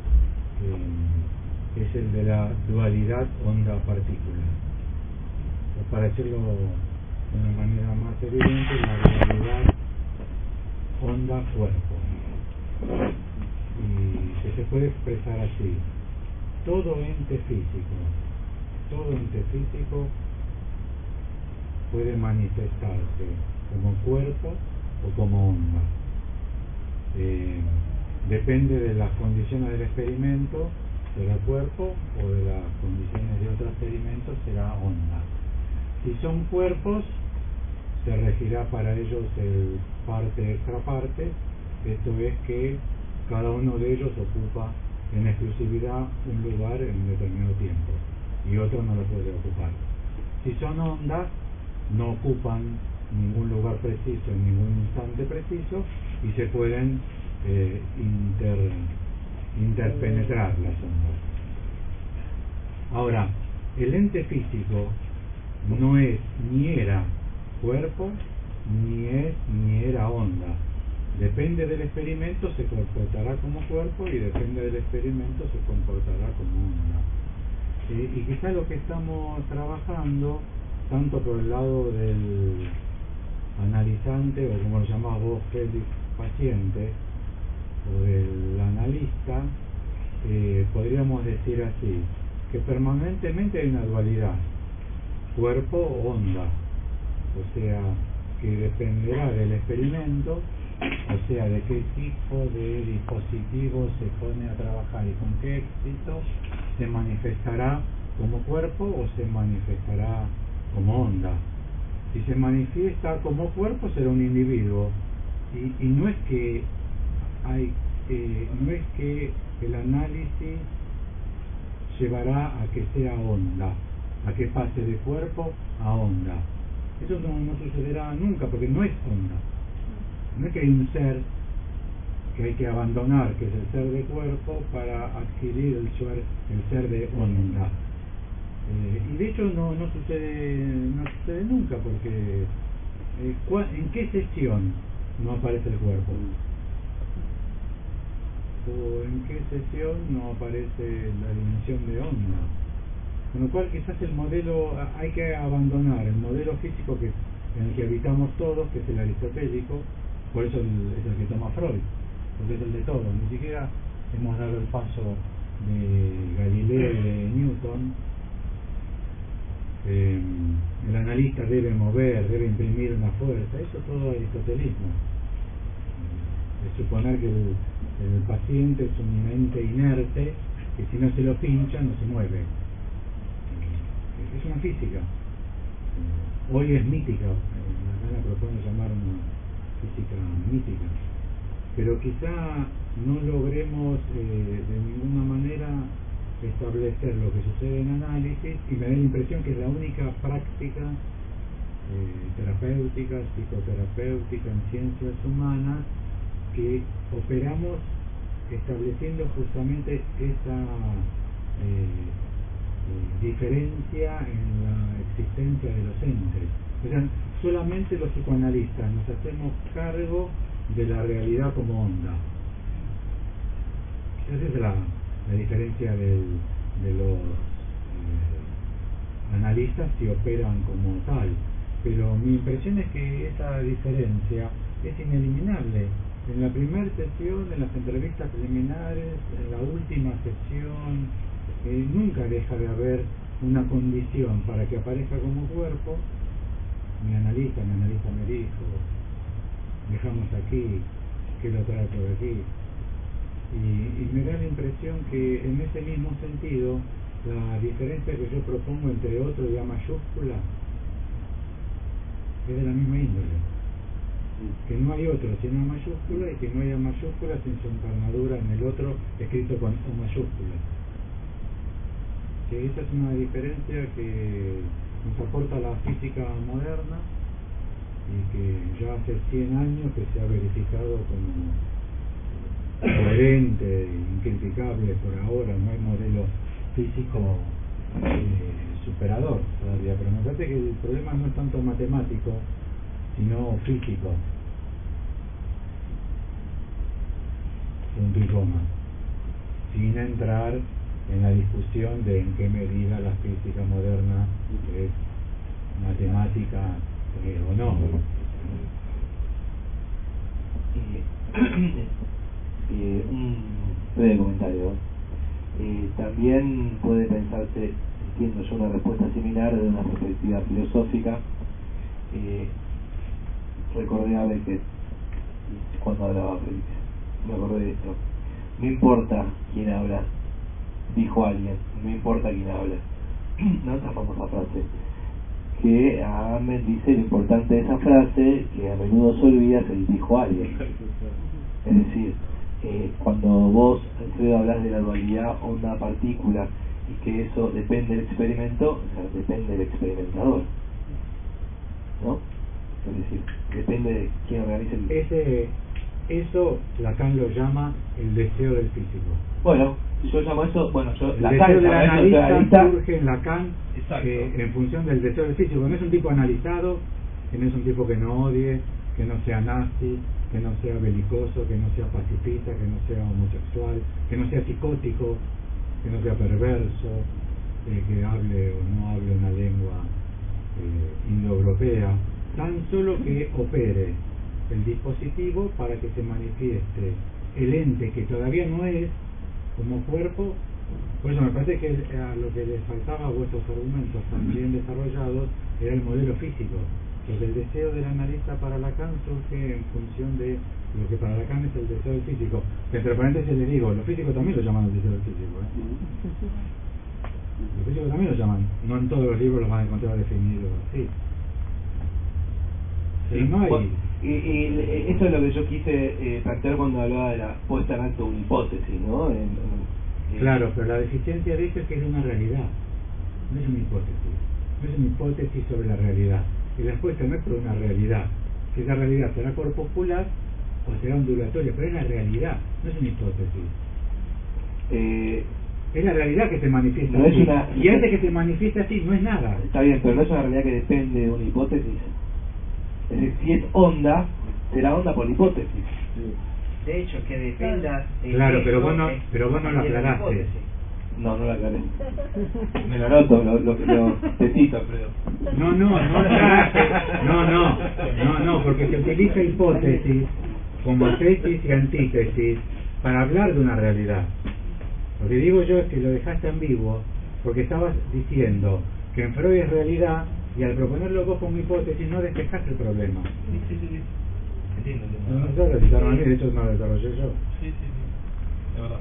es el de la dualidad onda-partícula, o para decirlo de una manera más evidente, la dualidad onda-cuerpo, y que se puede expresar así: todo ente físico puede manifestarse como cuerpo o como onda. Depende de las condiciones del experimento, será cuerpo, o de las condiciones de otro experimento será onda. Si son cuerpos, se regirá para ellos el parte-extraparte, esto es que cada uno de ellos ocupa en exclusividad un lugar en un determinado tiempo y otro no lo puede ocupar. Si son ondas, no ocupan ningún lugar preciso en ningún instante preciso y se pueden interpenetrar las ondas. Ahora, el ente físico no es ni era cuerpo ni era onda. Depende del experimento, se comportará como cuerpo, y depende del experimento, se comportará como onda. Y quizá lo que estamos trabajando, tanto por el lado del analizante, o como lo llamás vos, Félix, paciente, o del analista, podríamos decir así, que permanentemente hay una dualidad, cuerpo-onda, o sea, que dependerá del experimento, o sea, de qué tipo de dispositivo se pone a trabajar y con qué éxito se manifestará como cuerpo o se manifestará como onda. Si se manifiesta como cuerpo, será un individuo, y no es que no es que el análisis llevará a que sea onda, a que pase de cuerpo a onda. Eso no sucederá nunca, porque no es onda. No es que hay un ser que hay que abandonar, que es el ser de cuerpo, para adquirir el ser de onda. Y de hecho no sucede nunca, porque ¿En qué sesión no aparece el cuerpo? ¿O en qué sesión no aparece la dimensión de onda? Con lo cual quizás el modelo, hay que abandonar el modelo físico en el que habitamos todos, que es el aristotélico, por eso es el que toma Freud, porque es el de todos. Ni siquiera hemos dado el paso de Galileo y de Newton. El analista debe mover, debe imprimir una fuerza, eso todo aristotelismo. Es suponer que el paciente es un mente inerte, que si no se lo pincha no se mueve. Es una física. Hoy es mítica, acá la propone llamar una física mítica, pero quizá no logremos de ninguna manera establecer lo que sucede en análisis, y me da la impresión que es la única práctica terapéutica, psicoterapéutica en ciencias humanas que operamos estableciendo justamente esa diferencia en la existencia de los entes. O sea, solamente los psicoanalistas nos hacemos cargo de la realidad como onda. Esa es la diferencia de los analistas que operan como tal. Pero mi impresión es que esa diferencia es ineliminable. En la primera sesión, en las entrevistas preliminares, en la última sesión, nunca deja de haber una condición para que aparezca como cuerpo. Mi analista me dijo, dejamos aquí, que lo trae por aquí. Y me da la impresión que en ese mismo sentido, la diferencia que yo propongo entre otro y A mayúscula es de la misma índole. Que no hay otro sin A mayúscula y que no hay A mayúscula sin su encarnadura en el otro escrito con O mayúscula. Que esa es una diferencia que nos aporta la física moderna y que ya hace 100 años que se ha verificado como coherente, incriticable por ahora. No hay modelo físico superador todavía, pero me parece que el problema no es tanto matemático sino físico, punto y coma, sin entrar en la discusión de en qué medida la física moderna es matemática o no. Un breve comentario. También puede pensarse, entiendo yo, una respuesta similar de una perspectiva filosófica. Recordé a Beckett cuando hablaba Félix, me acordé de esto: no importa quién habla, dijo alguien, no importa quién habla. Una otra famosa frase que a Amen dice: lo importante de esa frase, que a menudo se olvida, es el dijo alguien. Es decir, cuando vos, Alfredo, hablas de la dualidad onda-partícula y que eso depende del experimento, o sea, depende del experimentador, ¿no? Es decir, depende de quién organiza el... Eso Lacan lo llama el deseo del físico. Bueno, yo llamo eso, bueno, yo... El Lacan, deseo del analista surge en Lacan en función del deseo del físico. No es un tipo analizado, que no es un tipo que no odie, que no sea nazi, que no sea belicoso, que no sea pacifista, que no sea homosexual, que no sea psicótico, que no sea perverso, que hable o no hable una lengua indoeuropea, tan solo que opere el dispositivo para que se manifieste el ente que todavía no es como cuerpo. Por eso me parece que a lo que les faltaba a vuestros argumentos tan bien desarrollados era el modelo físico, porque el deseo del analista para Lacan surge en función de lo que para Lacan es el deseo del físico, que entre paréntesis les digo, los físicos también lo llaman el deseo del físico, los físicos también lo llaman, no en todos los libros los van a encontrar definido así. Sí, no hay... y esto es lo que yo quise plantear cuando hablaba de la puesta en alto de una hipótesis, ¿no? Claro, pero la deficiencia de esto es que es una realidad, no es una hipótesis, no es una hipótesis sobre la realidad. Y la respuesta no es por una realidad, que esa realidad será corpuscular o será ondulatoria, pero es la realidad, no es una hipótesis. Es la realidad que se manifiesta no así, es y antes que se manifieste así no es nada. Está bien, pero no es una realidad que depende de una hipótesis. Es decir, si es onda, será onda por hipótesis. De hecho, que dependa de Claro, eso pero vos no es lo también una aclaraste. hipótesis. No, no la aclaré. Me lo anoto, lo te cito, Alfredo. No aclaraste. No, porque se utiliza hipótesis como tesis y antítesis para hablar de una realidad. Lo que digo yo es que lo dejaste ambiguo porque estabas diciendo que en Freud es realidad y al proponerlo vos como hipótesis no despejaste el problema. Sí. Entiendo. No lo citaron a mí, de hecho no lo desarrollé yo. Sí, de verdad.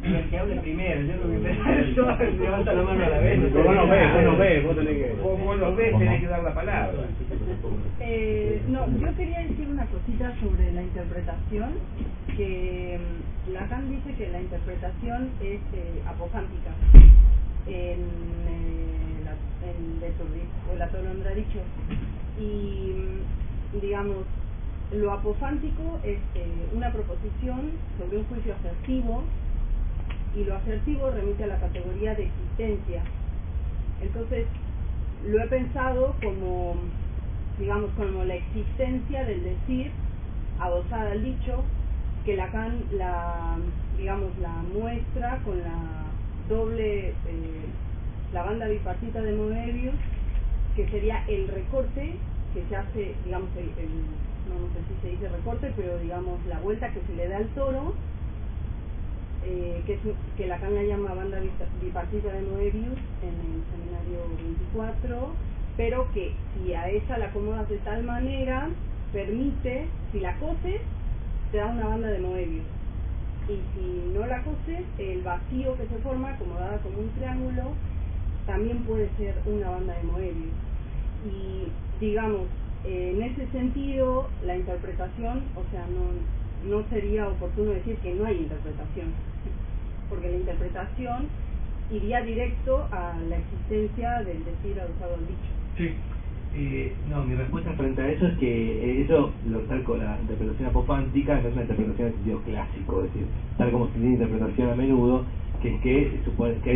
El que hable primero, yo no me yo levanta la mano a la vez. Vos no ves, vos tenés que... Vos lo ves, tenés que dar la palabra. No, yo quería decir una cosita sobre la interpretación, que Lacan dice que la interpretación es apofántica. En De Turdis, o la Tolondra ha dicho, y digamos, lo apofántico es una proposición sobre un juicio asertivo, y lo asertivo remite a la categoría de existencia. Entonces, lo he pensado como, digamos, como la existencia del decir adosada al dicho, que Lacan la muestra con la doble, la banda bipartita de Moebius, que sería el recorte que se hace, digamos, no sé si se dice recorte, pero digamos la vuelta que se le da al toro, que Lacan la llama banda bipartita de Moebius en el seminario 24, pero que si a esa la acomodas de tal manera, permite, si la coses, te da una banda de Moebius, y si no la coses, el vacío que se forma, acomodada como un triángulo, también puede ser una banda de Moebius. Y digamos, en ese sentido, la interpretación, o sea, no sería oportuno decir que no hay interpretación, porque la interpretación iría directo a la existencia del decir adosado al dicho. Sí. No, mi respuesta frente a eso es que eso lo tal con la interpretación apofántica no es una interpretación en sentido clásico, es decir, tal como se tiene interpretación a menudo, que es que presupone que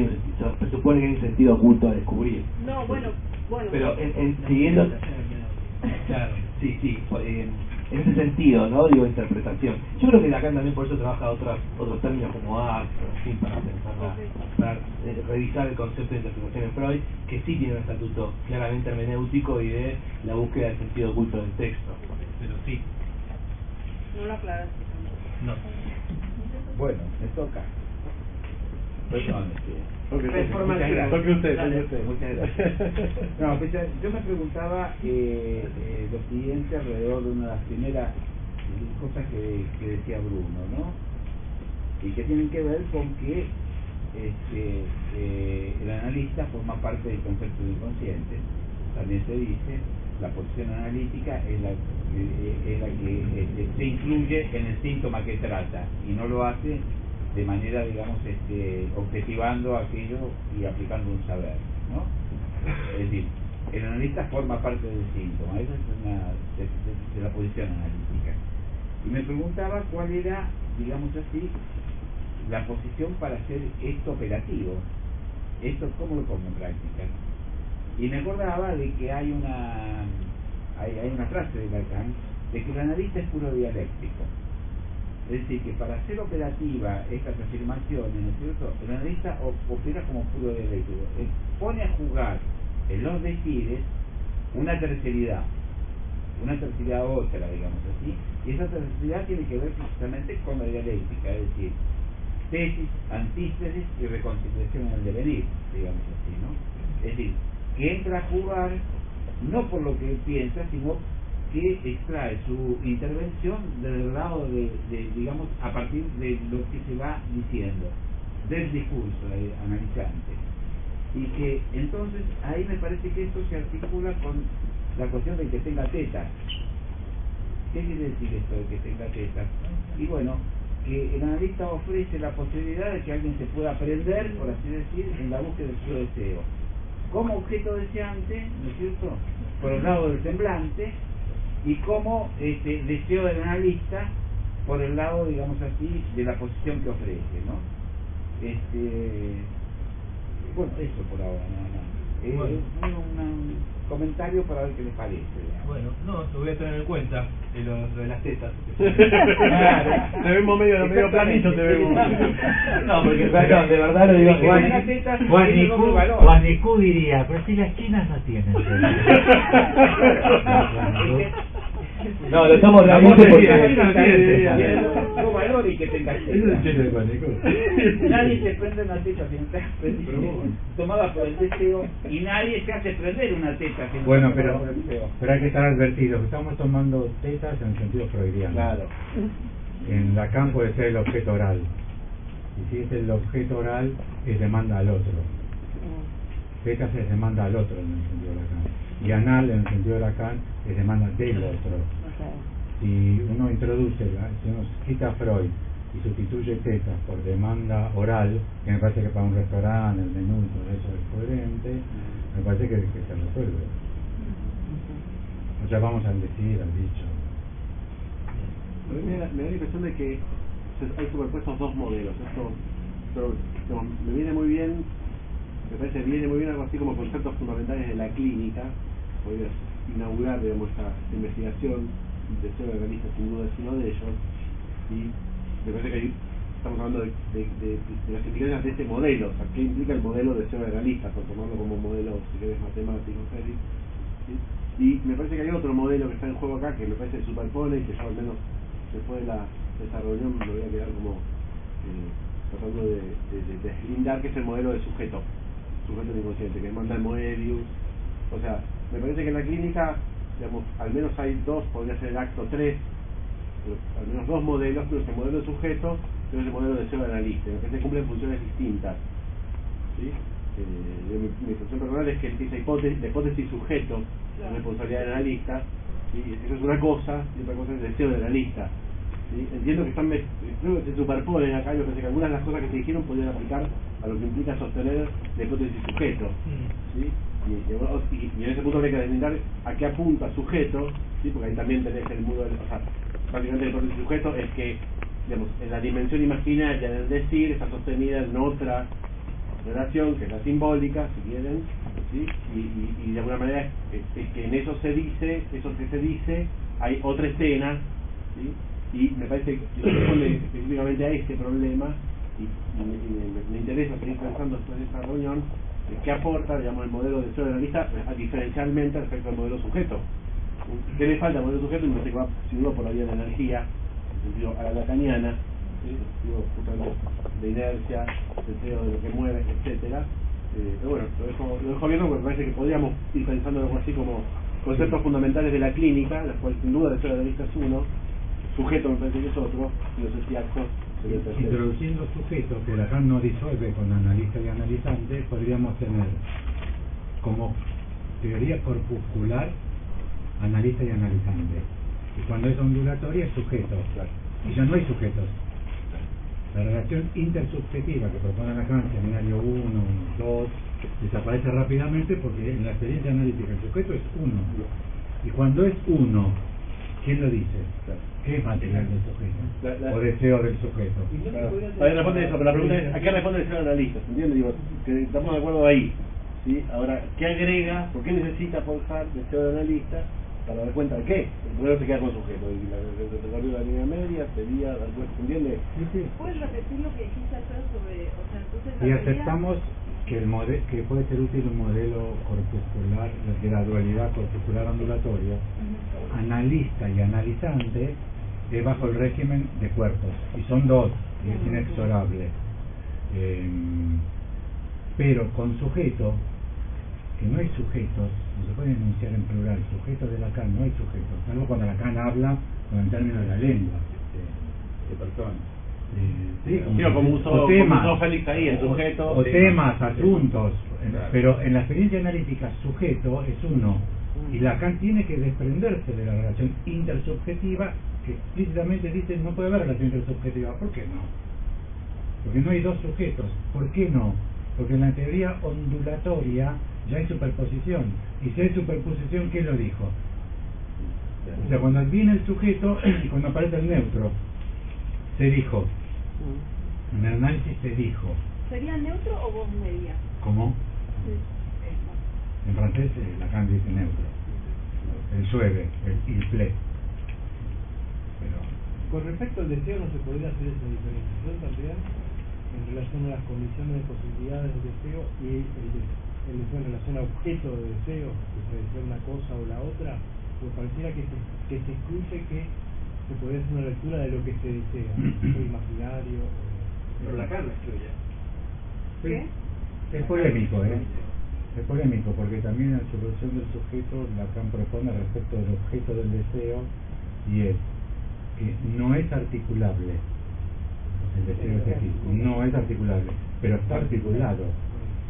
hay un sentido oculto a descubrir. No, bueno. Pero siguiendo... Claro. Sí, en ese sentido, ¿no? Digo, interpretación. Yo creo que Lacan también por eso trabaja otros términos como art, en fin, para revisar el concepto de interpretación en Freud, que sí tiene un estatuto claramente hermenéutico y de la búsqueda del sentido oculto del texto. Pero sí. No lo aclaraste. No. Bueno, me toca. Perdón, Toque usted. Muchas gracias. No, pues yo me preguntaba lo siguiente alrededor de una de las primeras cosas que decía Bruno, ¿no? Y que tienen que ver con que el analista forma parte del concepto del inconsciente. También se dice, la posición analítica es la que se incluye en el síntoma que trata y no lo hace de manera, digamos, objetivando aquello y aplicando un saber, ¿no? Es decir, el analista forma parte del síntoma, esa es una de la posición analítica. Y me preguntaba cuál era, digamos así, la posición para hacer esto operativo. Esto, ¿cómo lo pongo en práctica? Y me acordaba de que hay una frase de Lacan, de que el analista es puro dialéctico. Es decir, que para hacer operativa estas afirmaciones, ¿no es cierto?, el analista opera como puro dialéctico. Pone a jugar en los decires una terceridad otra, digamos así, y esa terceridad tiene que ver precisamente con la dialéctica, es decir, tesis, antítesis y reconciliación en el devenir, digamos así, ¿no? Es decir, que entra a jugar no por lo que él piensa, sino que extrae su intervención del lado de digamos, a partir de lo que se va diciendo, del discurso analizante. Y que entonces ahí me parece que esto se articula con la cuestión de que tenga tetas. ¿Qué quiere decir esto de que tenga tetas? Y bueno, que el analista ofrece la posibilidad de que alguien se pueda aprender, por así decir, en la búsqueda de su deseo, como objeto deseante, ¿no es cierto?, por el lado del semblante, y como deseo del analista por el lado, digamos así, de la posición que ofrece, ¿no? Bueno, eso por ahora, nada más. Un comentario para ver qué les parece. Digamos. Bueno, no, lo voy a tener en cuenta, lo de las tetas. Claro. Te vemos medio planito, te vemos. No, porque de verdad lo digo. Juanicu diría, pero si las chinas no tienen. No, lo estamos realmente No valor y que tenga nadie se prende una teta sin estar tomada por el deseo y nadie se hace prender una teta sin bueno, pero hay que estar advertidos, estamos tomando tetas en sentido freudiano. Claro. En Lacan puede ser el objeto oral, y si es el objeto oral es demanda al otro. Tetas es demanda al otro en el sentido de Lacan, y anal en el sentido de Lacan es demanda del otro. Si uno introduce, si uno quita a Freud y sustituye tetas por demanda oral, que me parece que para un restaurante el menú y todo eso es coherente, me parece que se resuelve. O sea, vamos al decir, al dicho. Me da la impresión de que hay superpuestos dos modelos. Esto pero, me viene muy bien, me parece que viene muy bien algo así como conceptos fundamentales de la clínica. Podrías inaugurar, digamos, esta investigación. Deseo realista sin duda es uno de ellos, y me parece que ahí estamos hablando de las implicancias de este modelo. O sea, ¿qué implica el modelo de deseo realista? Por tomarlo como modelo, si querés, matemático, ¿sí? Y me parece que hay otro modelo que está en juego acá que me parece que superpone y que yo al menos después de esta reunión me voy a quedar como tratando de deslindar, que es el modelo de sujeto inconsciente, que manda el Moebius. O sea, me parece que en la clínica, digamos, al menos hay dos, podría ser el acto 3, al menos dos modelos, pero es el modelo de sujeto y el modelo de deseo analista. Me parece que cumplen funciones distintas, ¿sí? Mi función personal es que esa hipótesis sujeto, la responsabilidad del analista, ¿sí? Eso es una cosa, y otra cosa es el deseo del analista, ¿sí? Entiendo que creo que se superponen acá, y me parece que algunas de las cosas que se dijeron podrían aplicar a lo que implica sostener la hipótesis sujeto, ¿sí? Y en ese punto hay que determinar a qué apunta sujeto, ¿sí? Porque ahí también tenés el modo, o sea, básicamente el hipótesis sujeto es que, digamos, en la dimensión imaginaria del decir está sostenida en otra relación, que es la simbólica, si quieren, ¿sí? Y de alguna manera es que en eso se dice, eso que se dice, hay otra escena, ¿sí? Y me parece que responde específicamente a este problema, y me interesa seguir pensando después de esta reunión qué aporta, digamos, el modelo de deseo analista diferencialmente respecto al modelo sujeto. ¿Qué le falta al modelo sujeto? Y me parece que va sin duda por la vía de la energía, en sentido a la lacaniana, ¿sí? En sentido justamente de inercia, deseo de lo que mueve, etcétera. Pero bueno, lo dejo abierto porque me parece que podríamos ir pensando algo así como conceptos fundamentales de la clínica, las cuales sin duda el deseo analista es uno, sujeto me parece que es otro, y no sé si actos sería el tercero. Introduciendo sujetos que Lacan no disuelve con analista y analizante, podríamos tener como teoría corpuscular analista y analizante, y cuando es ondulatoria es sujeto, y ya no hay sujetos. La relación intersubjetiva que propone Lacan, seminario 1, 2, desaparece rápidamente porque en la experiencia analítica el sujeto es uno, y cuando es uno, ¿quién lo dice? ¿Qué es material del sujeto? O deseo del sujeto. Ahí responde eso, pero la pregunta es, ¿a qué responde el deseo analista? ¿Entiendes? Digo, que estamos de acuerdo ahí, ¿sí? Ahora, ¿qué agrega? ¿Por qué necesita forjar deseo de analista? Para dar cuenta de qué. El primero se queda con sujeto, y el recorrido de la línea media sería dar cuenta, ¿entiendes? ¿Puedes repetir lo que dijiste atrás sobre, o sea, entonces y aceptamos que que puede ser útil un modelo corpuscular de la dualidad corpuscular ondulatoria, analista y analizante, bajo el régimen de cuerpos, y son dos, y es inexorable, pero con sujeto, que no hay sujetos, no se puede enunciar en plural, sujetos de Lacan, no hay sujetos, salvo cuando Lacan habla en términos de la lengua, de personas. Sí, como usó Félix ahí, el sujeto. O temas, asuntos, pero en la experiencia analítica sujeto es uno, y Lacan tiene que desprenderse de la relación intersubjetiva, que explícitamente dice no puede haber relación intersubjetiva. ¿Por qué no? Porque no hay dos sujetos. ¿Por qué no? Porque en la teoría ondulatoria ya hay superposición, y si hay superposición, ¿quién lo dijo? O sea, cuando viene el sujeto y cuando aparece el neutro, se dijo. En el análisis se dijo. ¿Sería neutro o voz media? ¿Cómo? Sí. En francés Lacan dice neutro, el sueve, il plaît. Pero Con respecto al deseo, ¿no se podría hacer esa diferenciación también en relación a las condiciones de posibilidades del deseo y el deseo en relación a objeto de deseo, que puede ser una cosa o la otra? Pues pareciera que se excluye que se podría hacer una lectura de lo que se desea, o imaginario. Pero la carne excluye. ¿Qué? es polémico, es polémico, porque también en su versión del sujeto Lacan propone respecto del objeto del deseo, y es que no es articulable. El deseo es decir, no es articulable, pero está articulado.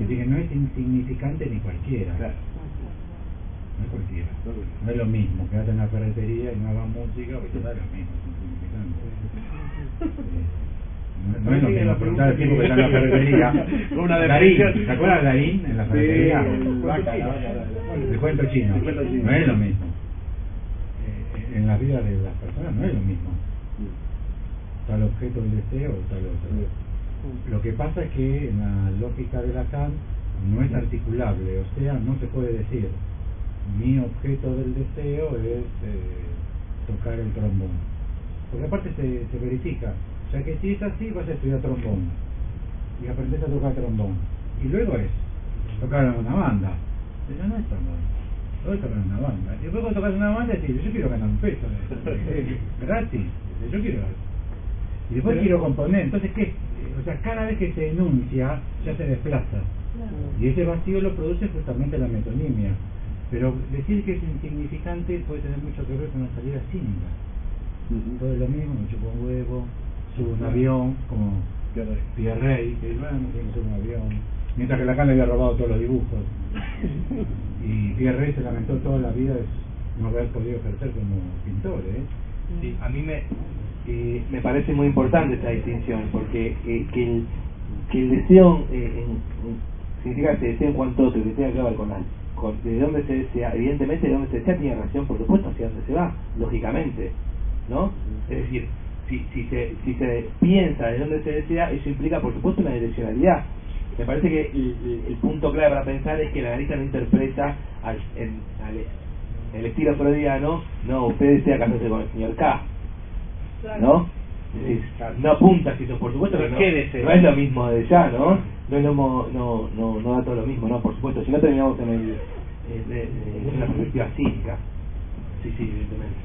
Es decir, que no es insignificante ni cualquiera. No es cualquiera. No es lo mismo que haga en la ferretería y no haga música, o que da lo mismo, es insignificante. No es lo mismo preguntar al tipo que está en la ferretería. Darín, ¿te acuerdas de Darín en la ferretería? El cuento chino. No es lo mismo. En la vida de las personas no es lo mismo. Tal objeto del deseo o tal otro. Lo que pasa es que en la lógica de Lacan no es articulable, o sea, no se puede decir mi objeto del deseo es tocar el trombón, porque aparte se verifica, o sea que si es así vas a estudiar trombón y aprendes a tocar trombón, y luego es tocar en una banda, pero no es trombón, luego es tocar en una banda, y luego tocas en una banda y dices, yo quiero ganar un peso gratis, yo quiero, y después quiero componer, entonces ¿qué? O sea, cada vez que se enuncia ya se desplaza, y ese vacío lo produce justamente la metonimia. Pero decir que es insignificante puede tener mucho que ver con la salida cínica. Todo es lo mismo, me chupo un huevo, subo un avión, como Pierre Rey, que bueno, sube un avión, mientras que Lacan le había robado todos los dibujos. Y Pierre Rey se lamentó toda la vida de no haber podido ejercer como pintor. Sí, a mí me parece muy importante esta distinción, porque que el deseo significa que se desea en cuanto a otro, que tenga que ver con de dónde se desea, evidentemente de dónde se desea tiene relación, por supuesto, hacia dónde se va, lógicamente, ¿no? Es decir, si se piensa de dónde se desea, eso implica, por supuesto, una direccionalidad. Me parece que el punto clave para pensar es que la analista no interpreta el estilo freudiano, no, usted desea casarse con el señor K, ¿no? Es decir, no apunta a eso, por supuesto que no es lo mismo de ya, ¿no? No es no da todo lo mismo, no, por supuesto, si no terminamos en una perspectiva cínica. Sí, evidentemente.